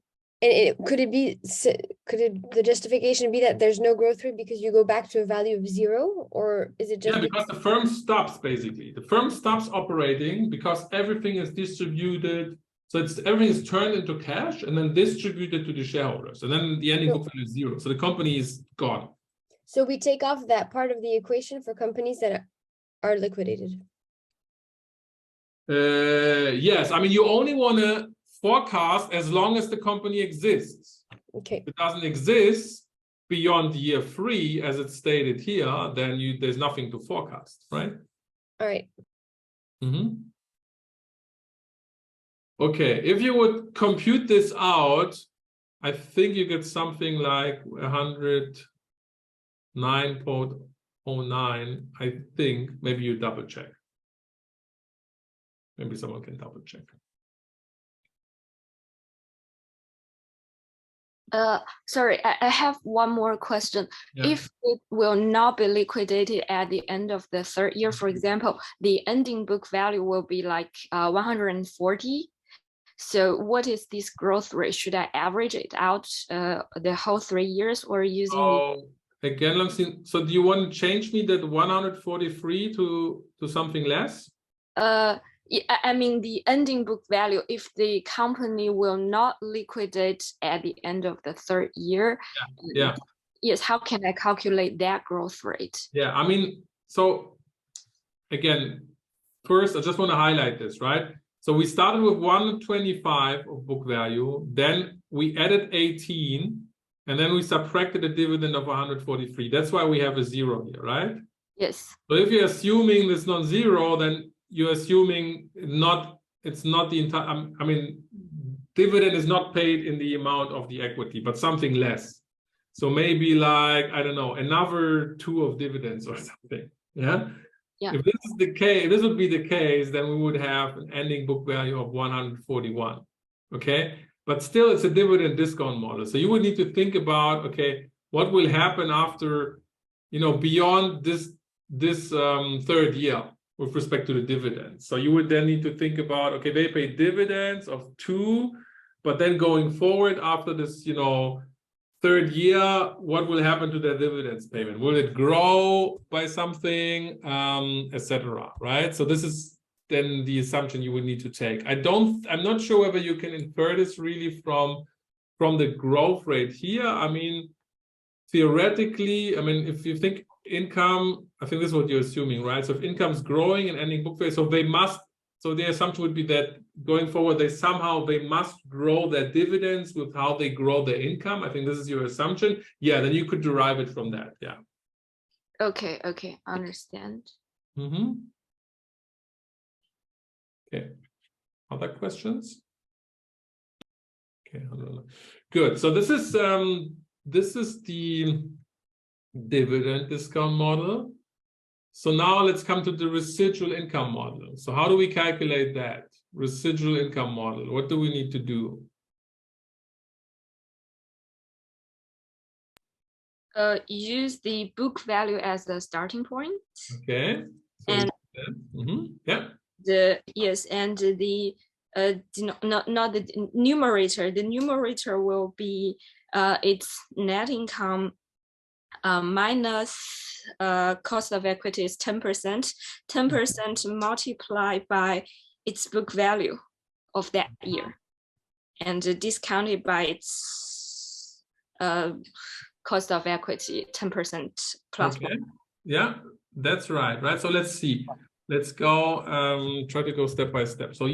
Speaker 2: the justification be that there's no growth rate because you go back to a value of 0, or is it just?
Speaker 1: Yeah, because the firm stops, basically. The firm stops operating because everything is distributed. So everything is turned into cash and then distributed to the shareholders. And then the ending book value is 0. So the company is gone.
Speaker 2: So we take off that part of the equation for companies that are liquidated.
Speaker 1: Yes, I mean, you only want to forecast as long as the company exists.
Speaker 2: Okay.
Speaker 1: If it doesn't exist beyond year 3, as it's stated here, then there's nothing to forecast, right?
Speaker 2: All right.
Speaker 1: Mm-hmm. Okay, if you would compute this out, I think you get something like 109.09. I think maybe you double check. Maybe someone can double check.
Speaker 3: Sorry, I have one more question.
Speaker 1: Yeah.
Speaker 3: If it will not be liquidated at the end of the 3rd year, for example, the ending book value will be like 140. So what is this growth rate? Should I average it out the whole 3 years or using?
Speaker 1: Again, Langsin, so do you want to change me that 143 to something less?
Speaker 3: I mean the ending book value, if the company will not liquidate at the end of the 3rd year.
Speaker 1: Yeah.
Speaker 3: Yes, how can I calculate that growth rate?
Speaker 1: Yeah, I mean, so again, first, I just want to highlight this, right? So we started with 125 of book value, then we added 18, and then we subtracted a dividend of 143. That's why we have a 0 here, right?
Speaker 3: Yes.
Speaker 1: So if you're assuming it's not 0, then you're assuming it's not the entire, I mean, dividend is not paid in the amount of the equity, but something less. So maybe like, I don't know, another 2 of dividends or something. Yeah.
Speaker 3: Yeah.
Speaker 1: If this is the case, if this would be the case, then we would have an ending book value of 141. Okay. But still, it's a dividend discount model. So you would need to think about, okay, what will happen after, beyond this 3rd year with respect to the dividends. So you would then need to think about, okay, they pay dividends of 2, but then going forward after this, 3rd year, what will happen to their dividends payment? Will it grow by something, etc. Right? So this is then the assumption you would need to take. I'm not sure whether you can infer this really from the growth rate here. I mean, theoretically, if you think income, I think this is what you're assuming, right? So if income's growing and ending book value, so they must So the assumption would be that going forward, they must grow their dividends with how they grow their income. I think this is your assumption. Yeah, then you could derive it from that. Yeah.
Speaker 3: Okay, understand.
Speaker 1: Okay. Other questions? Okay, good. So this is the dividend discount model. So now let's come to the residual income model. So how do we calculate that? Residual income model. What do we need to do?
Speaker 3: Use the book value as the starting point.
Speaker 1: Okay. So
Speaker 3: and
Speaker 1: yeah.
Speaker 3: And the not the numerator. The numerator will be its net income minus cost of equity is 10%. 10% multiplied by its book value of that year, and discounted by its cost of equity 10% plus.
Speaker 1: Okay. Yeah, that's right. Right. So let's see. Let's go. Try to go step by step. So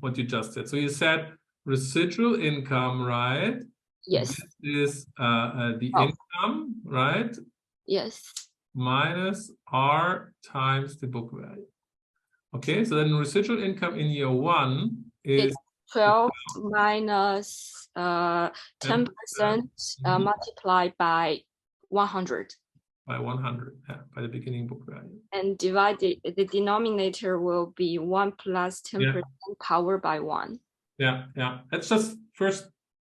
Speaker 1: what you just said. So you said residual income, right?
Speaker 3: Yes.
Speaker 1: This is the income, right?
Speaker 3: Yes.
Speaker 1: Minus R times the book value. Okay, so then residual income in year one is
Speaker 3: 12 minus 10% multiplied by 100.
Speaker 1: By 100, yeah, by the beginning book value.
Speaker 3: And divided, the denominator will be 1 plus 10% power by 1. Yeah.
Speaker 1: Let's just first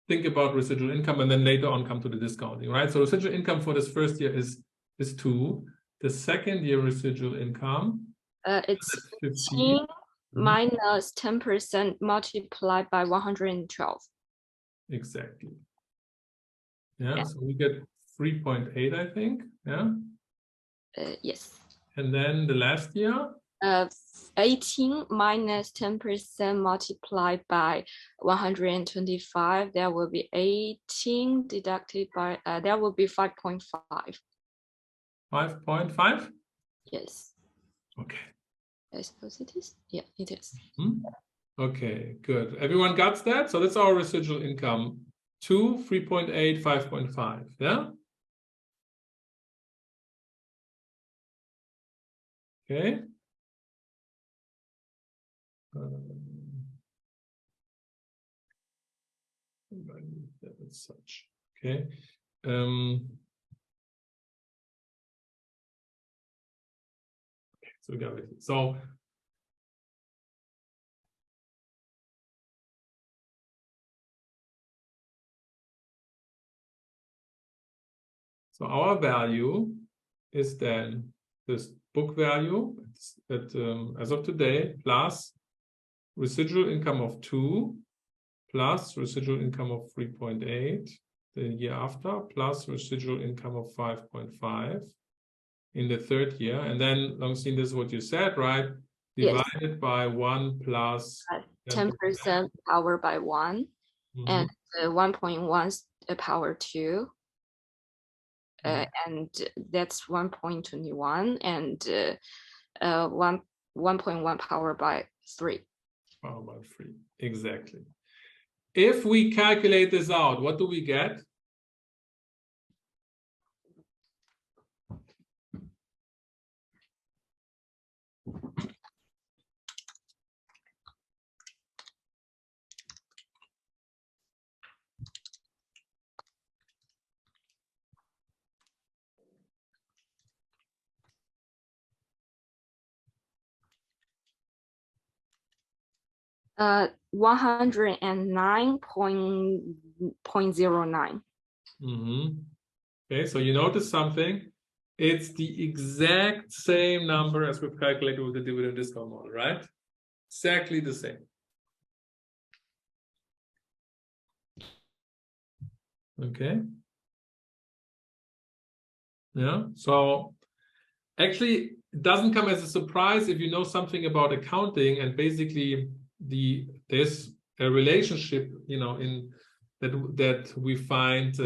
Speaker 1: think about residual income and then later on come to the discounting, right? So residual income for this first year is 2. The second year residual income,
Speaker 3: it's 15 minus 10% multiplied by 112.
Speaker 1: Exactly. Yeah, so we get 3.8, I think. Yeah.
Speaker 3: Yes.
Speaker 1: And then the last year?
Speaker 3: 18 minus 10% multiplied by 125. That will be 18 deducted by, that will be 5.5.
Speaker 1: 5.5?
Speaker 3: Yes.
Speaker 1: Okay.
Speaker 3: I suppose it is. Yeah, it is.
Speaker 1: Okay, good. Everyone got that? So that's our residual income. 2, 3.8, 5.5. Yeah? Okay. That's such. Okay. So we got it. So our value is then this book value that as of today plus residual income of 2 plus residual income of 3.8 the year after plus residual income of 5.5 in the third year. And then Longsin, this is what you said, right? Divided by 1 plus
Speaker 3: 10% power by 1 and 1.1 power 2. And that's 1.21 and 1.1 power by 3.
Speaker 1: Power by 3, exactly. If we calculate this out, what do we get?
Speaker 3: Uh, 109.09.
Speaker 1: Okay, so you notice something. It's the exact same number as we've calculated with the dividend discount model, right? Exactly the same. Okay. Yeah, so actually it doesn't come as a surprise if you know something about accounting, and basically there's a relationship, in that we find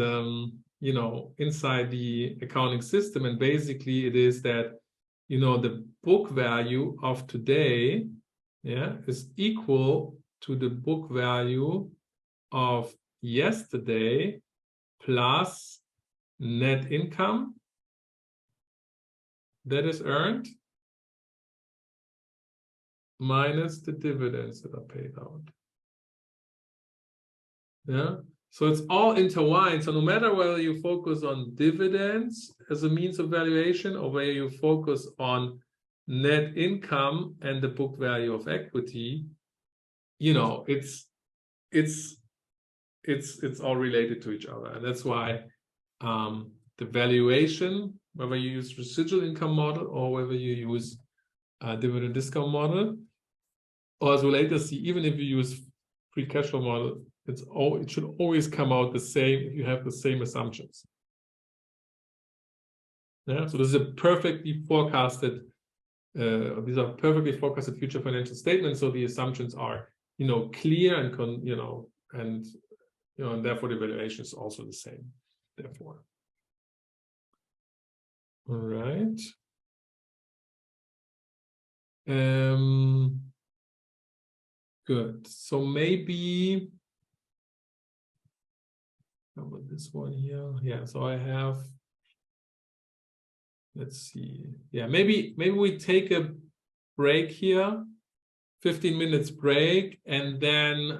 Speaker 1: inside the accounting system, and basically it is that the book value of today yeah, is equal to the book value of yesterday plus net income that is earned minus the dividends that are paid out. Yeah, so it's all intertwined. So no matter whether you focus on dividends as a means of valuation or whether you focus on net income and the book value of equity, you know, it's all related to each other. And that's why the valuation, whether you use residual income model or whether you use a dividend discount model, or as we'll later see, even if you use free cash flow model, it should always come out the same if you have the same assumptions. Yeah, so this is a perfectly forecasted, these are perfectly forecasted future financial statements. So the assumptions are, you know, clear and and therefore the valuation is also the same. Therefore, all right. Good. So maybe how about this one here? Yeah. So I have. Let's see. Yeah, maybe we take a break here, 15 minutes break, and then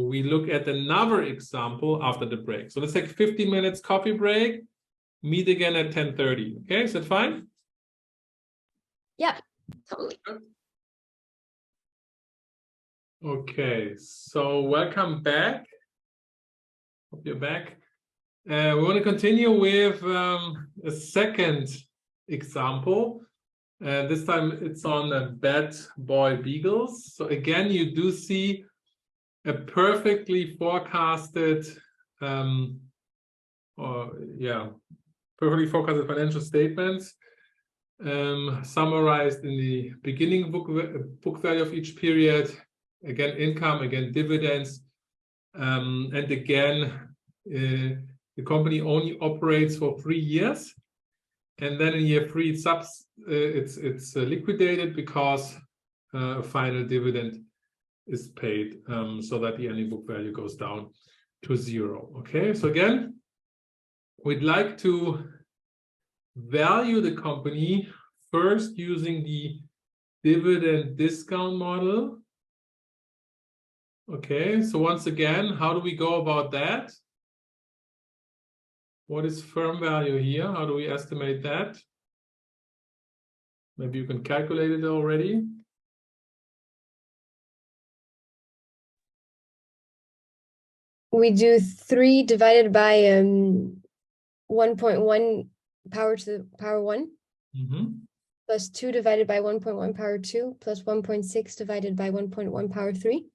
Speaker 1: we look at another example after the break. So let's take 15 minutes coffee break. Meet again at 10:30. Okay, is that fine?
Speaker 3: Yeah, totally.
Speaker 1: Okay, so welcome back. Hope you're back. We want to continue with a second example. This time it's on bad boy beagles. So again, you do see a perfectly forecasted, perfectly forecasted financial statements summarized in the beginning book value of each period. Again, income, again, dividends, and again, the company only operates for 3 years, and then in year 3 it's liquidated because a final dividend is paid, so that the ending book value goes down to 0. Okay, so again, we'd like to value the company first using the dividend discount model. Okay, so once again, how do we go about that? What is firm value here? How do we estimate that? Maybe you can calculate it already.
Speaker 2: We do 3 divided by 1.1 power to the power 1 plus 2 divided by 1.1 power 2 plus 1.6 divided by 1.1 power 3.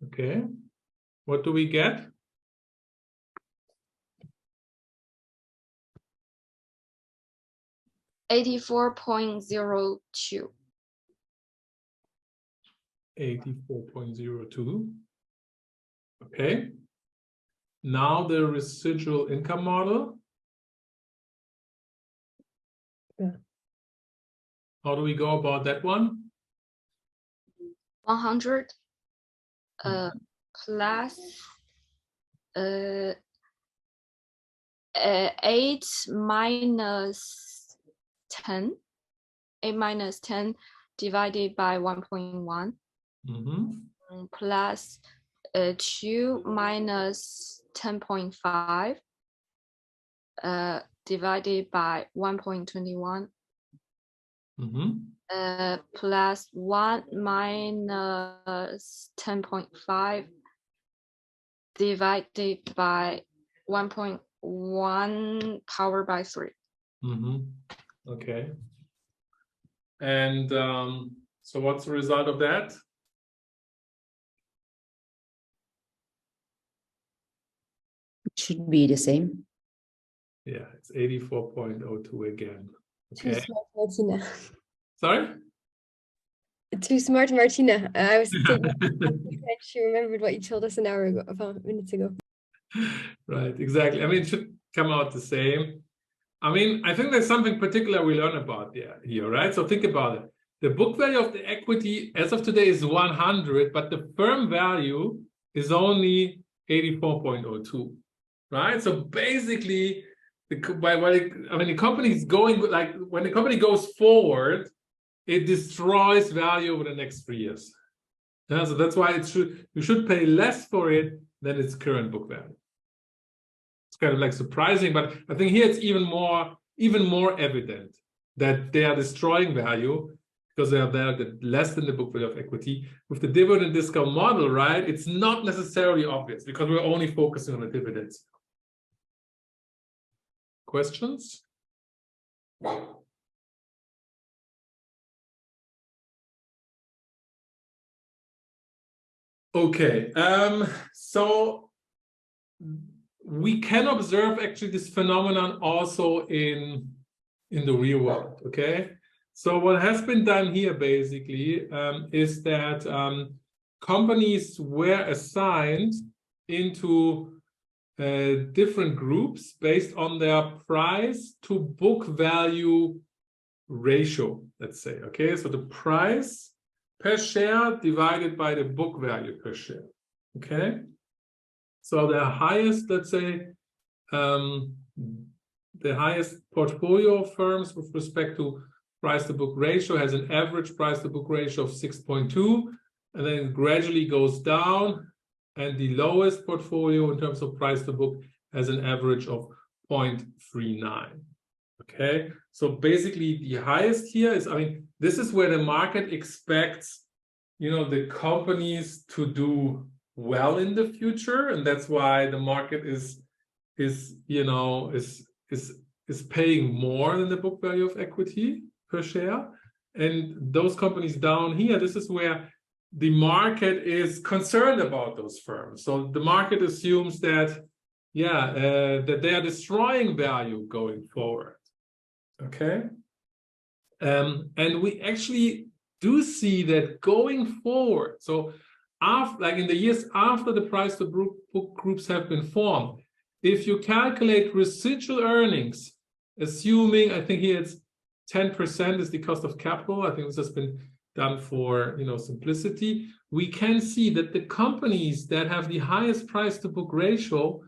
Speaker 1: Okay, what do we get?
Speaker 3: $84.02.
Speaker 1: 84.02. Okay. Now the residual income model.
Speaker 2: Yeah.
Speaker 1: How do we go about that one?
Speaker 3: 100 plus 8 minus 10. 8 minus 10 divided by 1.1 plus 2 minus 10.5 divided by 1.21 plus 1 minus 10.5 divided by 1.1 power by 3.
Speaker 1: Okay. And so what's the result of that?
Speaker 5: It should be the same.
Speaker 1: Yeah, it's 84.02 again.
Speaker 2: Too
Speaker 1: Okay.
Speaker 2: smart, Martina.
Speaker 1: Sorry?
Speaker 2: Too smart, Martina. I was thinking she remembered what you told us an hour ago, a few minutes ago.
Speaker 1: Right, exactly. I mean, it should come out the same. I mean, I think there's something particular we learn about here, right? So think about it. The book value of the equity as of today is 100, but the firm value is only 84.02, right? So basically, the company is going, like when the company goes forward, it destroys value over the next 3 years. Yeah, so that's why you should pay less for it than its current book value. It's kind of like surprising, but I think here it's even more evident that they are destroying value because they are valued at less than the book value of equity. With the dividend discount model, right, it's not necessarily obvious because we're only focusing on the dividends. Questions? Okay, so we can observe actually this phenomenon also in the real world. Okay, so what has been done here basically is that companies were assigned into different groups based on their price to book value ratio, let's say. Okay, so the price per share divided by the book value per share. Okay, so the highest, let's say, the highest portfolio of firms with respect to price to book ratio has an average price to book ratio of 6.2, and then it gradually goes down, and the lowest portfolio in terms of price to book has an average of 0.39. Okay, so basically the highest here is, I mean, this is where the market expects, you know, the companies to do well in the future, and that's why the market is paying more than the book value of equity per share. And those companies down here, this is where the market is concerned about those firms. So the market assumes that, that they are destroying value going forward. Okay, and we actually do see that going forward. So after, like in the years after the price to book groups have been formed, if you calculate residual earnings, assuming, I think here it's 10% is the cost of capital, I think this has been done for, you know, simplicity, we can see that the companies that have the highest price to book ratio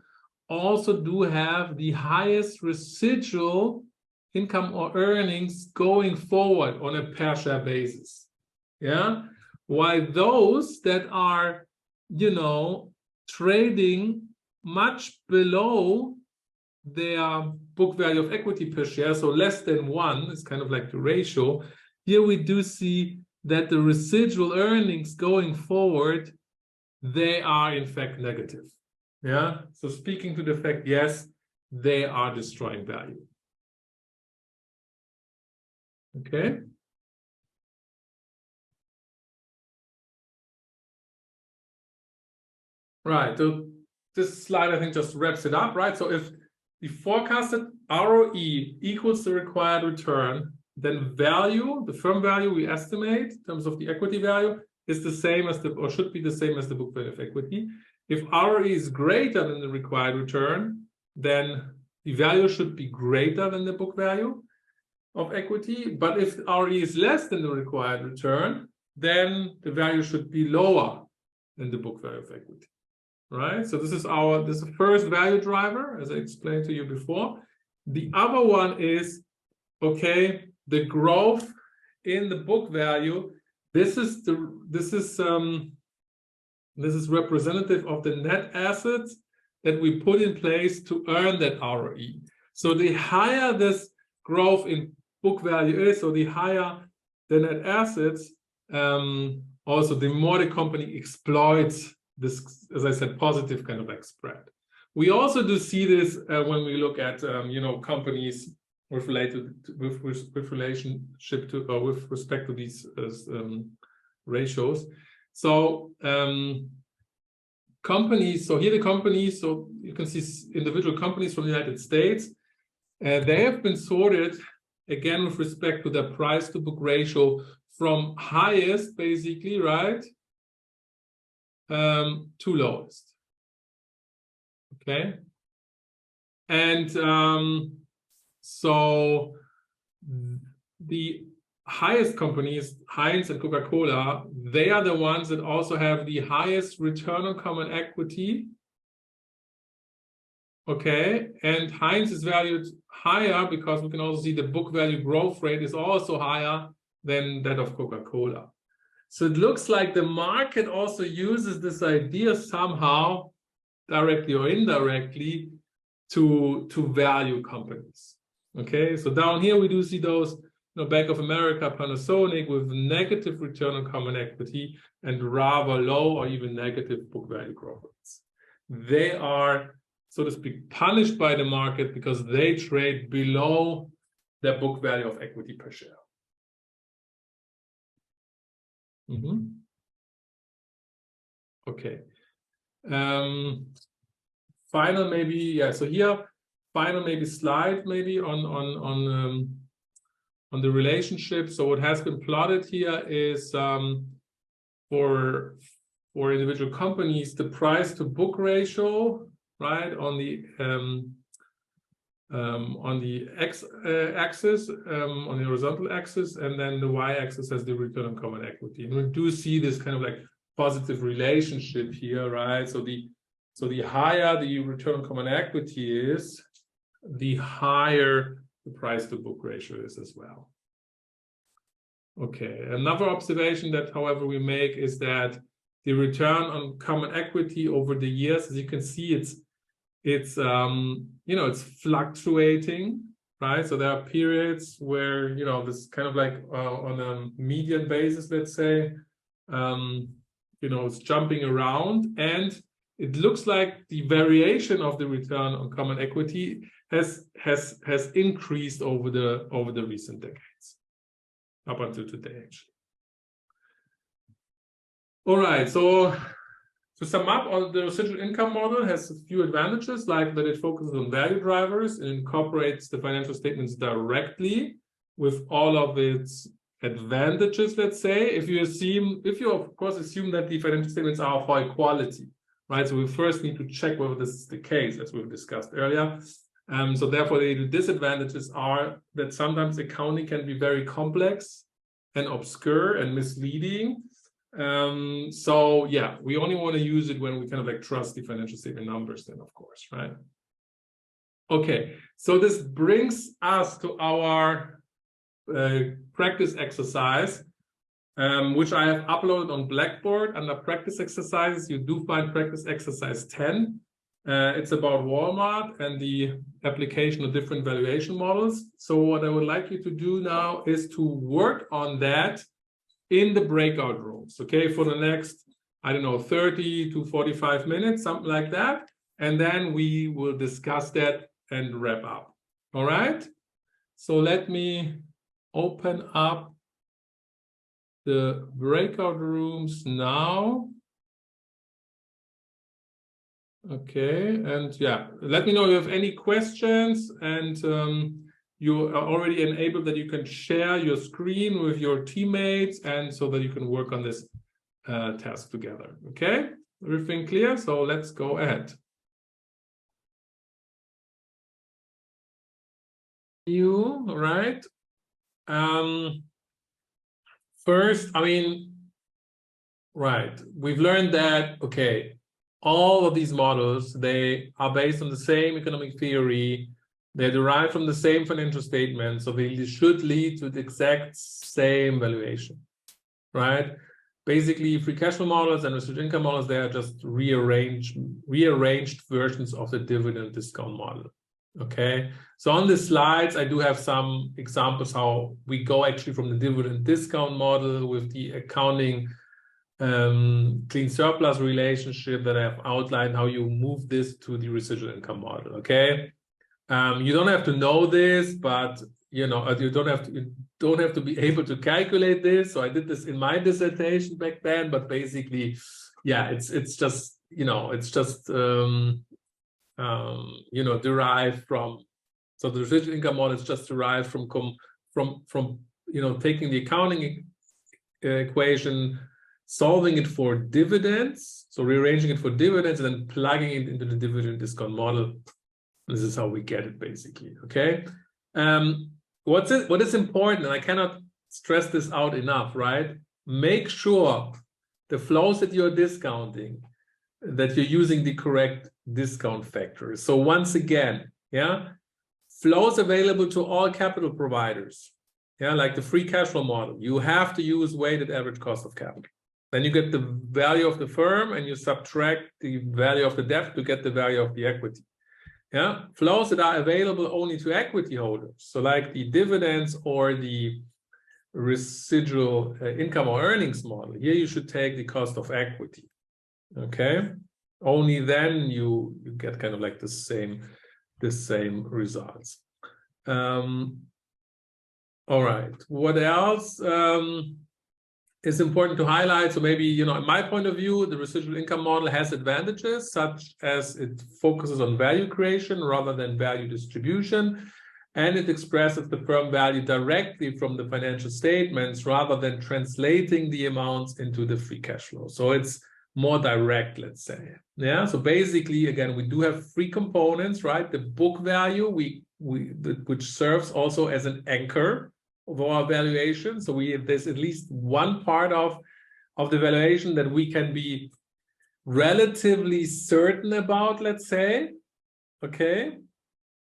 Speaker 1: also do have the highest residual income or earnings going forward on a per share basis. Yeah, while those that are, you know, trading much below their book value of equity per share, so less than 1 is kind of like the ratio, here we do see that the residual earnings going forward, they are in fact negative. Yeah, so speaking to the fact, yes, they are destroying value. Okay. Right, so this slide I think just wraps it up, right? So if the forecasted ROE equals the required return, then value, the firm value we estimate in terms of the equity value, is the same as or should be the same as the book value of equity. If ROE is greater than the required return, then the value should be greater than the book value of equity. But if ROE is less than the required return, then the value should be lower than the book value of equity. Right? So this is the first value driver, as I explained to you before. The other one is, okay, the growth in the book value. This is representative of the net assets that we put in place to earn that ROE. So the higher this growth in book value is, so the higher the net assets, also the more the company exploits this, as I said, positive kind of like spread. We also do see this when we look at companies with relationship to or with respect to these ratios. So companies. So here the companies. So you can see individual companies from the United States. They have been sorted again with respect to the price to book ratio from highest, basically, right? To lowest. Okay, and So the highest companies, Heinz and Coca-Cola, they are the ones that also have the highest return on common equity. Okay, and Heinz is valued higher because we can also see the book value growth rate is also higher than that of Coca-Cola. So it looks like the market also uses this idea somehow, directly or indirectly, to value companies. Okay, so down here we do see those, Bank of America, Panasonic with negative return on common equity and rather low or even negative book value growth rates. They are, so to speak, punished by the market because they trade below their book value of equity per share. Okay. Final maybe, yeah. So here, final maybe slide maybe on the relationship. So what has been plotted here is for individual companies, the price to book ratio, right, on the x-axis, on the horizontal axis, and then the y-axis has the return on common equity. And we do see this kind of like positive relationship here, right? So the higher the return on common equity is, the higher the price to book ratio is as well. Okay, another observation that, however, we make is that the return on common equity over the years, as you can see, it's fluctuating, right? So there are periods where, this kind of like on a median basis, let's say, it's jumping around, and it looks like the variation of the return on common equity has increased over the recent decades, up until today, actually. All right, so to sum up, the residual income model has a few advantages, like that it focuses on value drivers and incorporates the financial statements directly with all of its advantages, let's say, if you of course assume that the financial statements are of high quality, right? So we first need to check whether this is the case, as we've discussed earlier. So therefore, the disadvantages are that sometimes accounting can be very complex and obscure and misleading. So yeah, we only want to use it when we kind of like trust the financial statement numbers then, of course, right? Okay, so this brings us to our practice exercise, which I have uploaded on Blackboard. Under practice exercises, you do find practice exercise 10. It's about Walmart and the application of different valuation models. So what I would like you to do now is to work on that in the breakout rooms, okay, for the next, 30 to 45 minutes, something like that. And then we will discuss that and wrap up. All right? So let me open up the breakout rooms now. Okay, and yeah, let me know if you have any questions, and you are already enabled that you can share your screen with your teammates, and so that you can work on this task together. Okay, everything clear? So let's go ahead. All right. First, right, we've learned that, okay, all of these models, they are based on the same economic theory. They're derived from the same financial statement, so they should lead to the exact same valuation, right? Basically, free cash flow models and residual income models, they are just rearranged versions of the dividend discount model, okay? So on the slides, I do have some examples how we go actually from the dividend discount model with the accounting clean surplus relationship that I have outlined, how you move this to the residual income model, okay? You don't have to know this, but you don't have to be able to calculate this. So I did this in my dissertation back then, but basically, yeah, it's just derived from. So the residual income model is just derived from taking the accounting equation, solving it for dividends, so rearranging it for dividends, and then plugging it into the dividend discount model. This is how we get it, basically, okay? What is important, and I cannot stress this out enough, right? Make sure the flows that you're discounting, that you're using the correct discount factors. So once again, yeah, flows available to all capital providers, yeah, like the free cash flow model, you have to use weighted average cost of capital. Then you get the value of the firm and you subtract the value of the debt to get the value of the equity. Yeah, flows that are available only to equity holders, so like the dividends or the residual income or earnings model, here you should take the cost of equity. Okay, only then you get kind of like the same results. All right, what else is important to highlight? So maybe, you know, in my point of view, the residual income model has advantages such as it focuses on value creation rather than value distribution, and it expresses the firm value directly from the financial statements rather than translating the amounts into the free cash flow. So it's more direct, let's say. Yeah, so basically, again, we do have three components, right? The book value, which serves also as an anchor of our valuation. So there's at least one part of the valuation that we can be relatively certain about, let's say. Okay.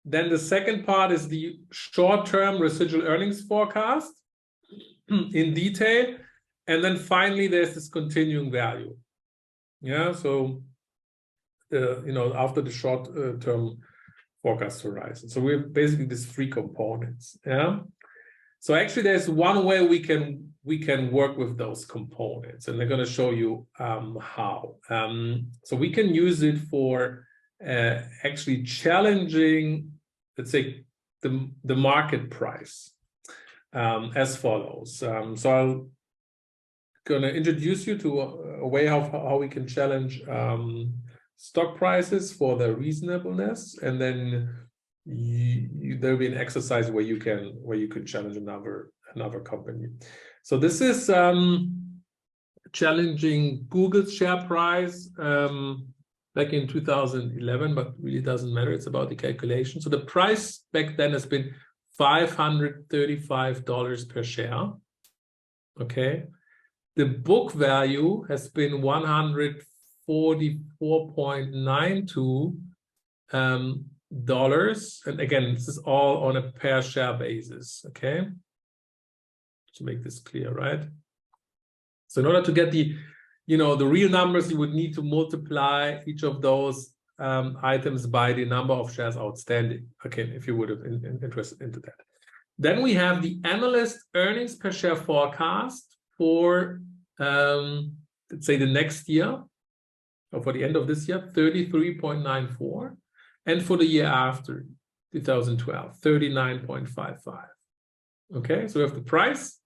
Speaker 1: Then the second part is the short-term residual earnings forecast in detail. And then finally, there's this continuing value. Yeah, so after the short-term forecast horizon. So we have basically these three components. Yeah. So actually, there's one way we can work with those components, and I'm going to show you how. So we can use it for actually challenging, let's say, the market price as follows. So I'm going to introduce you to a way of how we can challenge stock prices for their reasonableness, and then there'll be an exercise where you can challenge another company. So this is challenging Google's share price back in 2011, but really doesn't matter. It's about the calculation. So the price back then has been $535 per share. Okay. The book value has been $144.92 dollars, and again, this is all on a per share basis. Okay, to make this clear, right? So in order to get the real numbers, you would need to multiply each of those items by the number of shares outstanding. Okay, if you would have interested into that. Then we have the analyst earnings per share forecast for let's say the next year, or for the end of this year, 33.94. And for the year after, 2012, 39.55. Okay, so we have the price,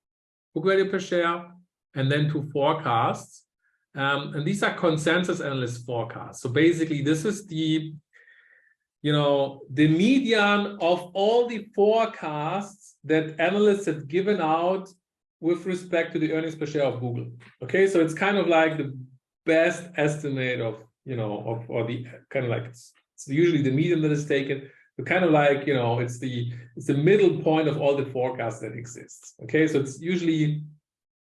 Speaker 1: book value per share, and then two forecasts. And these are consensus analyst forecasts. So basically, this is the median of all the forecasts that analysts have given out with respect to the earnings per share of Google. Okay, so it's kind of like the best estimate of, or the kind of like it's usually the median that is taken, but kind of like, it's the middle point of all the forecasts that exists. Okay, so it's usually,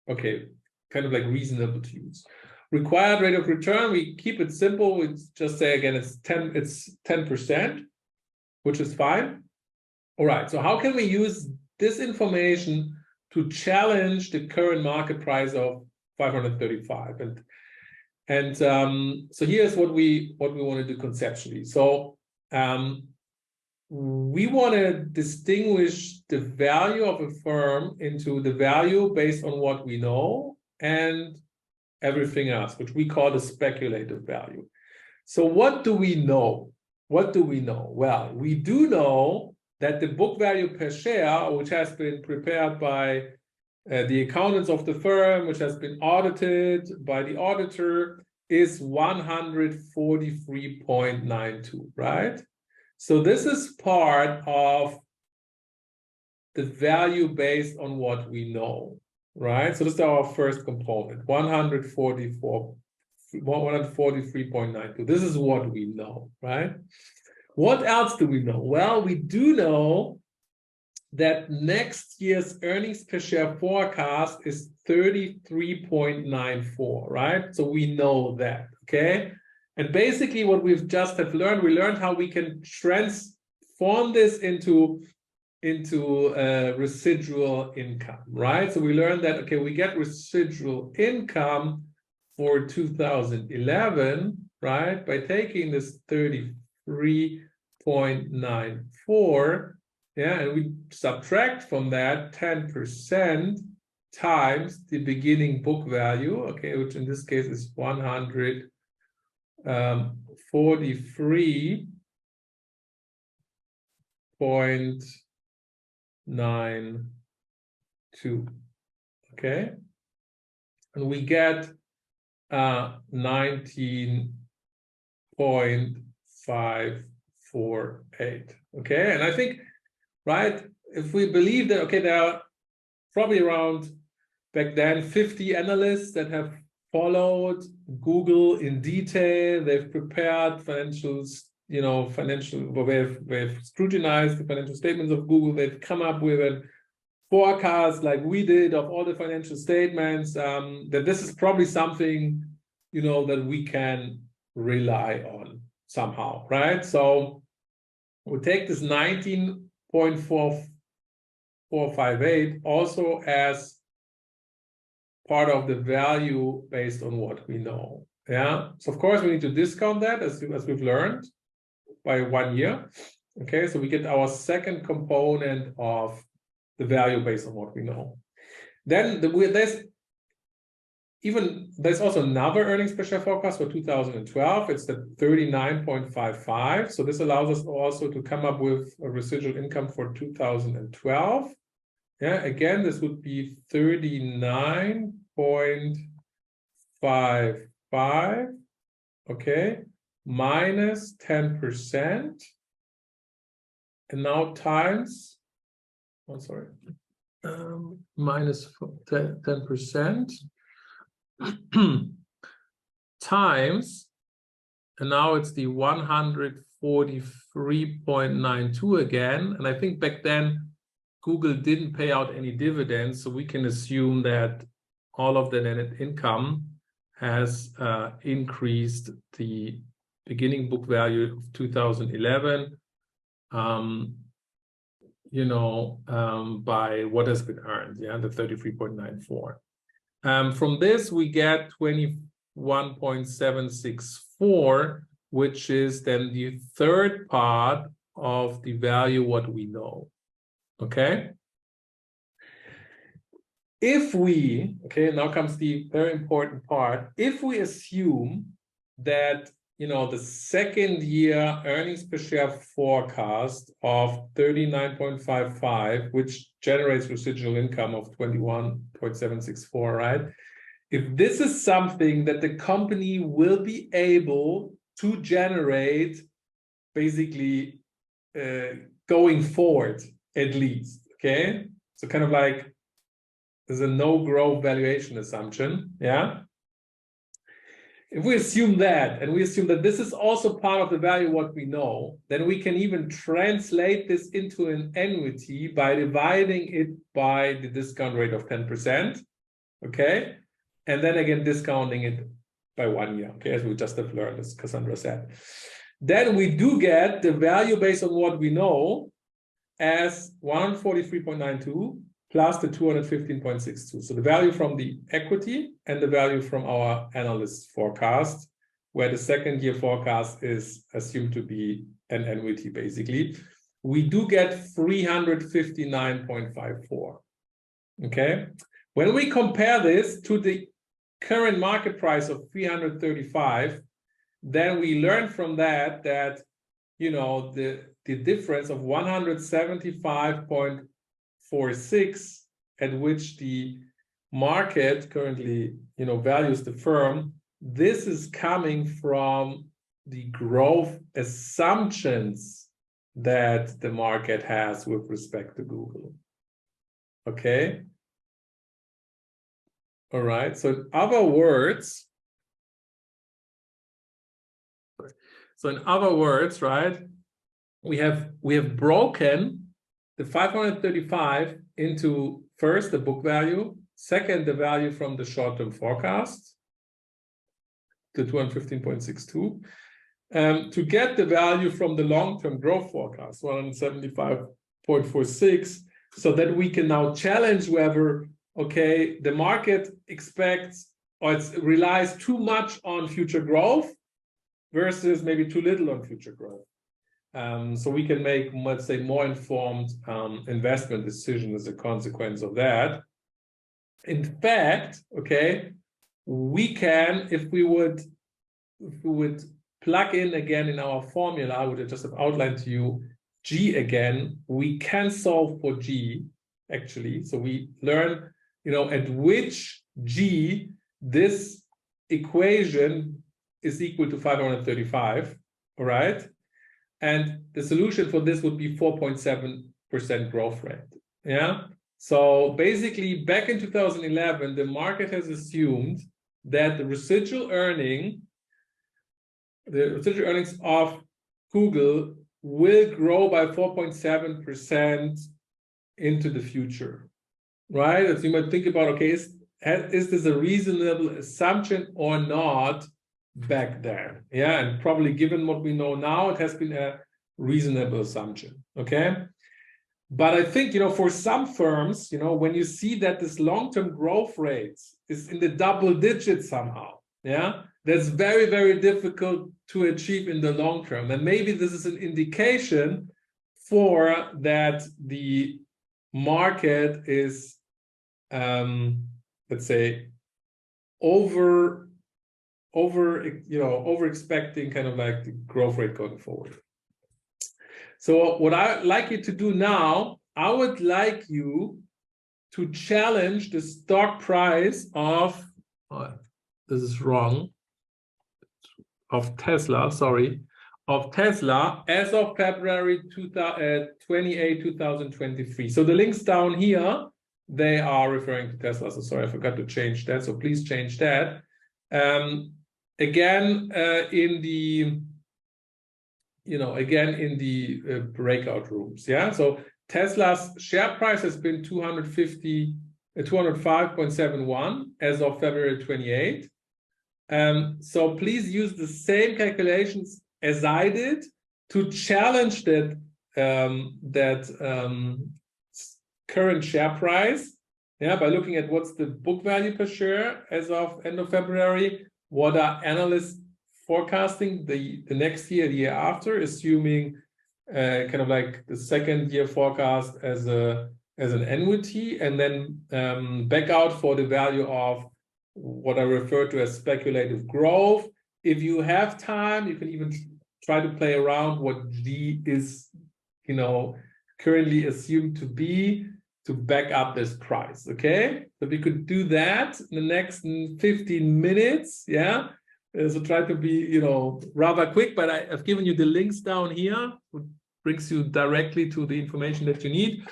Speaker 1: kind of like reasonable to use. Required rate of return, we keep it simple. We just say, again, it's 10%, which is fine. All right, so how can we use this information to challenge the current market price of 535? And so here's what we want to do conceptually. So we want to distinguish the value of a firm into the value based on what we know and everything else, which we call the speculative value. So what do we know? What do we know? Well, we do know that the book value per share, which has been prepared by the accountants of the firm, which has been audited by the auditor, is 143.92, right? So this is part of the value based on what we know, right? So this is our first component, 143.92. This is what we know, right? What else do we know? Well, we do know that next year's earnings per share forecast is 33.94, right? So we know that, okay? And basically what we've just have learned, we learned how we can transform this into residual income, right? So we learned that, okay, we get residual income for 2011, right? By taking this 33.94, yeah, and we subtract from that 10% times the beginning book value, okay, which in this case is 143.92, okay, and we get 19.548, okay, and I think, right, if we believe that, okay, there are probably around back then 50 analysts that have followed Google in detail, they've prepared financials, well, they've scrutinized the financial statements of Google, they've come up with a forecast like we did of all the financial statements, that this is probably something, that we can rely on somehow, right? So we'll take this 19.4458 also as part of the value based on what we know. Yeah. So of course we need to discount that as we've learned by 1 year. Okay, so we get our second component of the value based on what we know. Then there's also another earnings per share forecast for 2012. It's the 39.55. So this allows us also to come up with a residual income for 2012. Yeah, again, this would be 39.55, okay, minus 10%, and now times, minus 10%, times, and now it's the 143.92 again, and I think back then, Google didn't pay out any dividends, so we can assume that all of the net income has increased the beginning book value of 2011, by what has been earned, yeah, the 33.94. From this, we get 21.764, which is then the third part of the value what we know. Okay. If we, okay, now comes the very important part. If we assume that, the second year earnings per share forecast of 39.55, which generates residual income of 21.764, right? If this is something that the company will be able to generate basically going forward, at least, okay? So kind of like there's a no growth valuation assumption, yeah? If we assume that, and we assume that this is also part of the value what we know, then we can even translate this into an annuity by dividing it by the discount rate of 10%, okay? And then again, discounting it by 1 year, okay? As we just have learned, as Cassandra said. Then we do get the value based on what we know as 143.92 plus the 215.62. So the value from the equity and the value from our analyst forecast, where the second year forecast is assumed to be an annuity, basically. We do get 359.54. Okay. When we compare this to the current market price of 335, then we learn from that the difference of 175.46 at which the market currently values the firm, this is coming from the growth assumptions that the market has with respect to Google. Okay. All right. So in other words, right, we have broken the 535 into first the book value, second the value from the short-term forecast, the 215.62, to get the value from the long-term growth forecast, 175.46, so that we can now challenge whether, okay, the market expects or it relies too much on future growth versus maybe too little on future growth. So we can make, let's say, more informed investment decisions as a consequence of that. In fact, okay, we can, if we would plug in again in our formula, I would just have outlined to you G again, we can solve for G actually. So we learn, you know, at which G this equation is equal to 535, all right? And the solution for this would be 4.7% growth rate, yeah? So basically, back in 2011, the market has assumed that the residual earnings of Google will grow by 4.7% into the future, right? As you might think about, okay, is this a reasonable assumption or not back then? Yeah, and probably given what we know now, it has been a reasonable assumption, okay? But I think, you know, for some firms, you know, when you see that this long-term growth rate is in the double digits somehow, yeah, that's very, very difficult to achieve in the long term. And maybe this is an indication for that the market is, let's say, over expecting kind of like the growth rate going forward. So what I'd like you to do now, I would like you to challenge the stock price of, this is wrong, of Tesla, sorry, of Tesla as of February 28, 2023. So the links down here, they are referring to Tesla. So sorry, I forgot to change that. So please change that. Again, in the breakout rooms, yeah. So Tesla's share price has been 205.71 as of February 28. So please use the same calculations as I did to challenge that current share price, yeah, by looking at what's the book value per share as of end of February, what are analysts forecasting the next year, the year after, assuming kind of like the second year forecast as an annuity, and then back out for the value of what I refer to as speculative growth. If you have time, you can even try to play around what G is, you know, currently assumed to be to back up this price, okay? So we could do that in the next 15 minutes, yeah? So try to be, you know, rather quick, but I've given you the links down here, which brings you directly to the information that you need.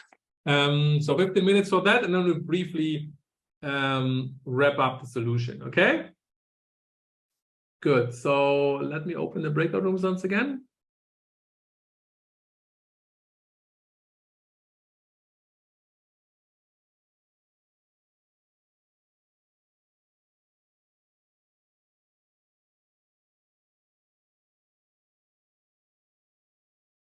Speaker 1: So 15 minutes for that, and then we'll briefly wrap up the solution, okay? Good, so let me open the breakout rooms once again.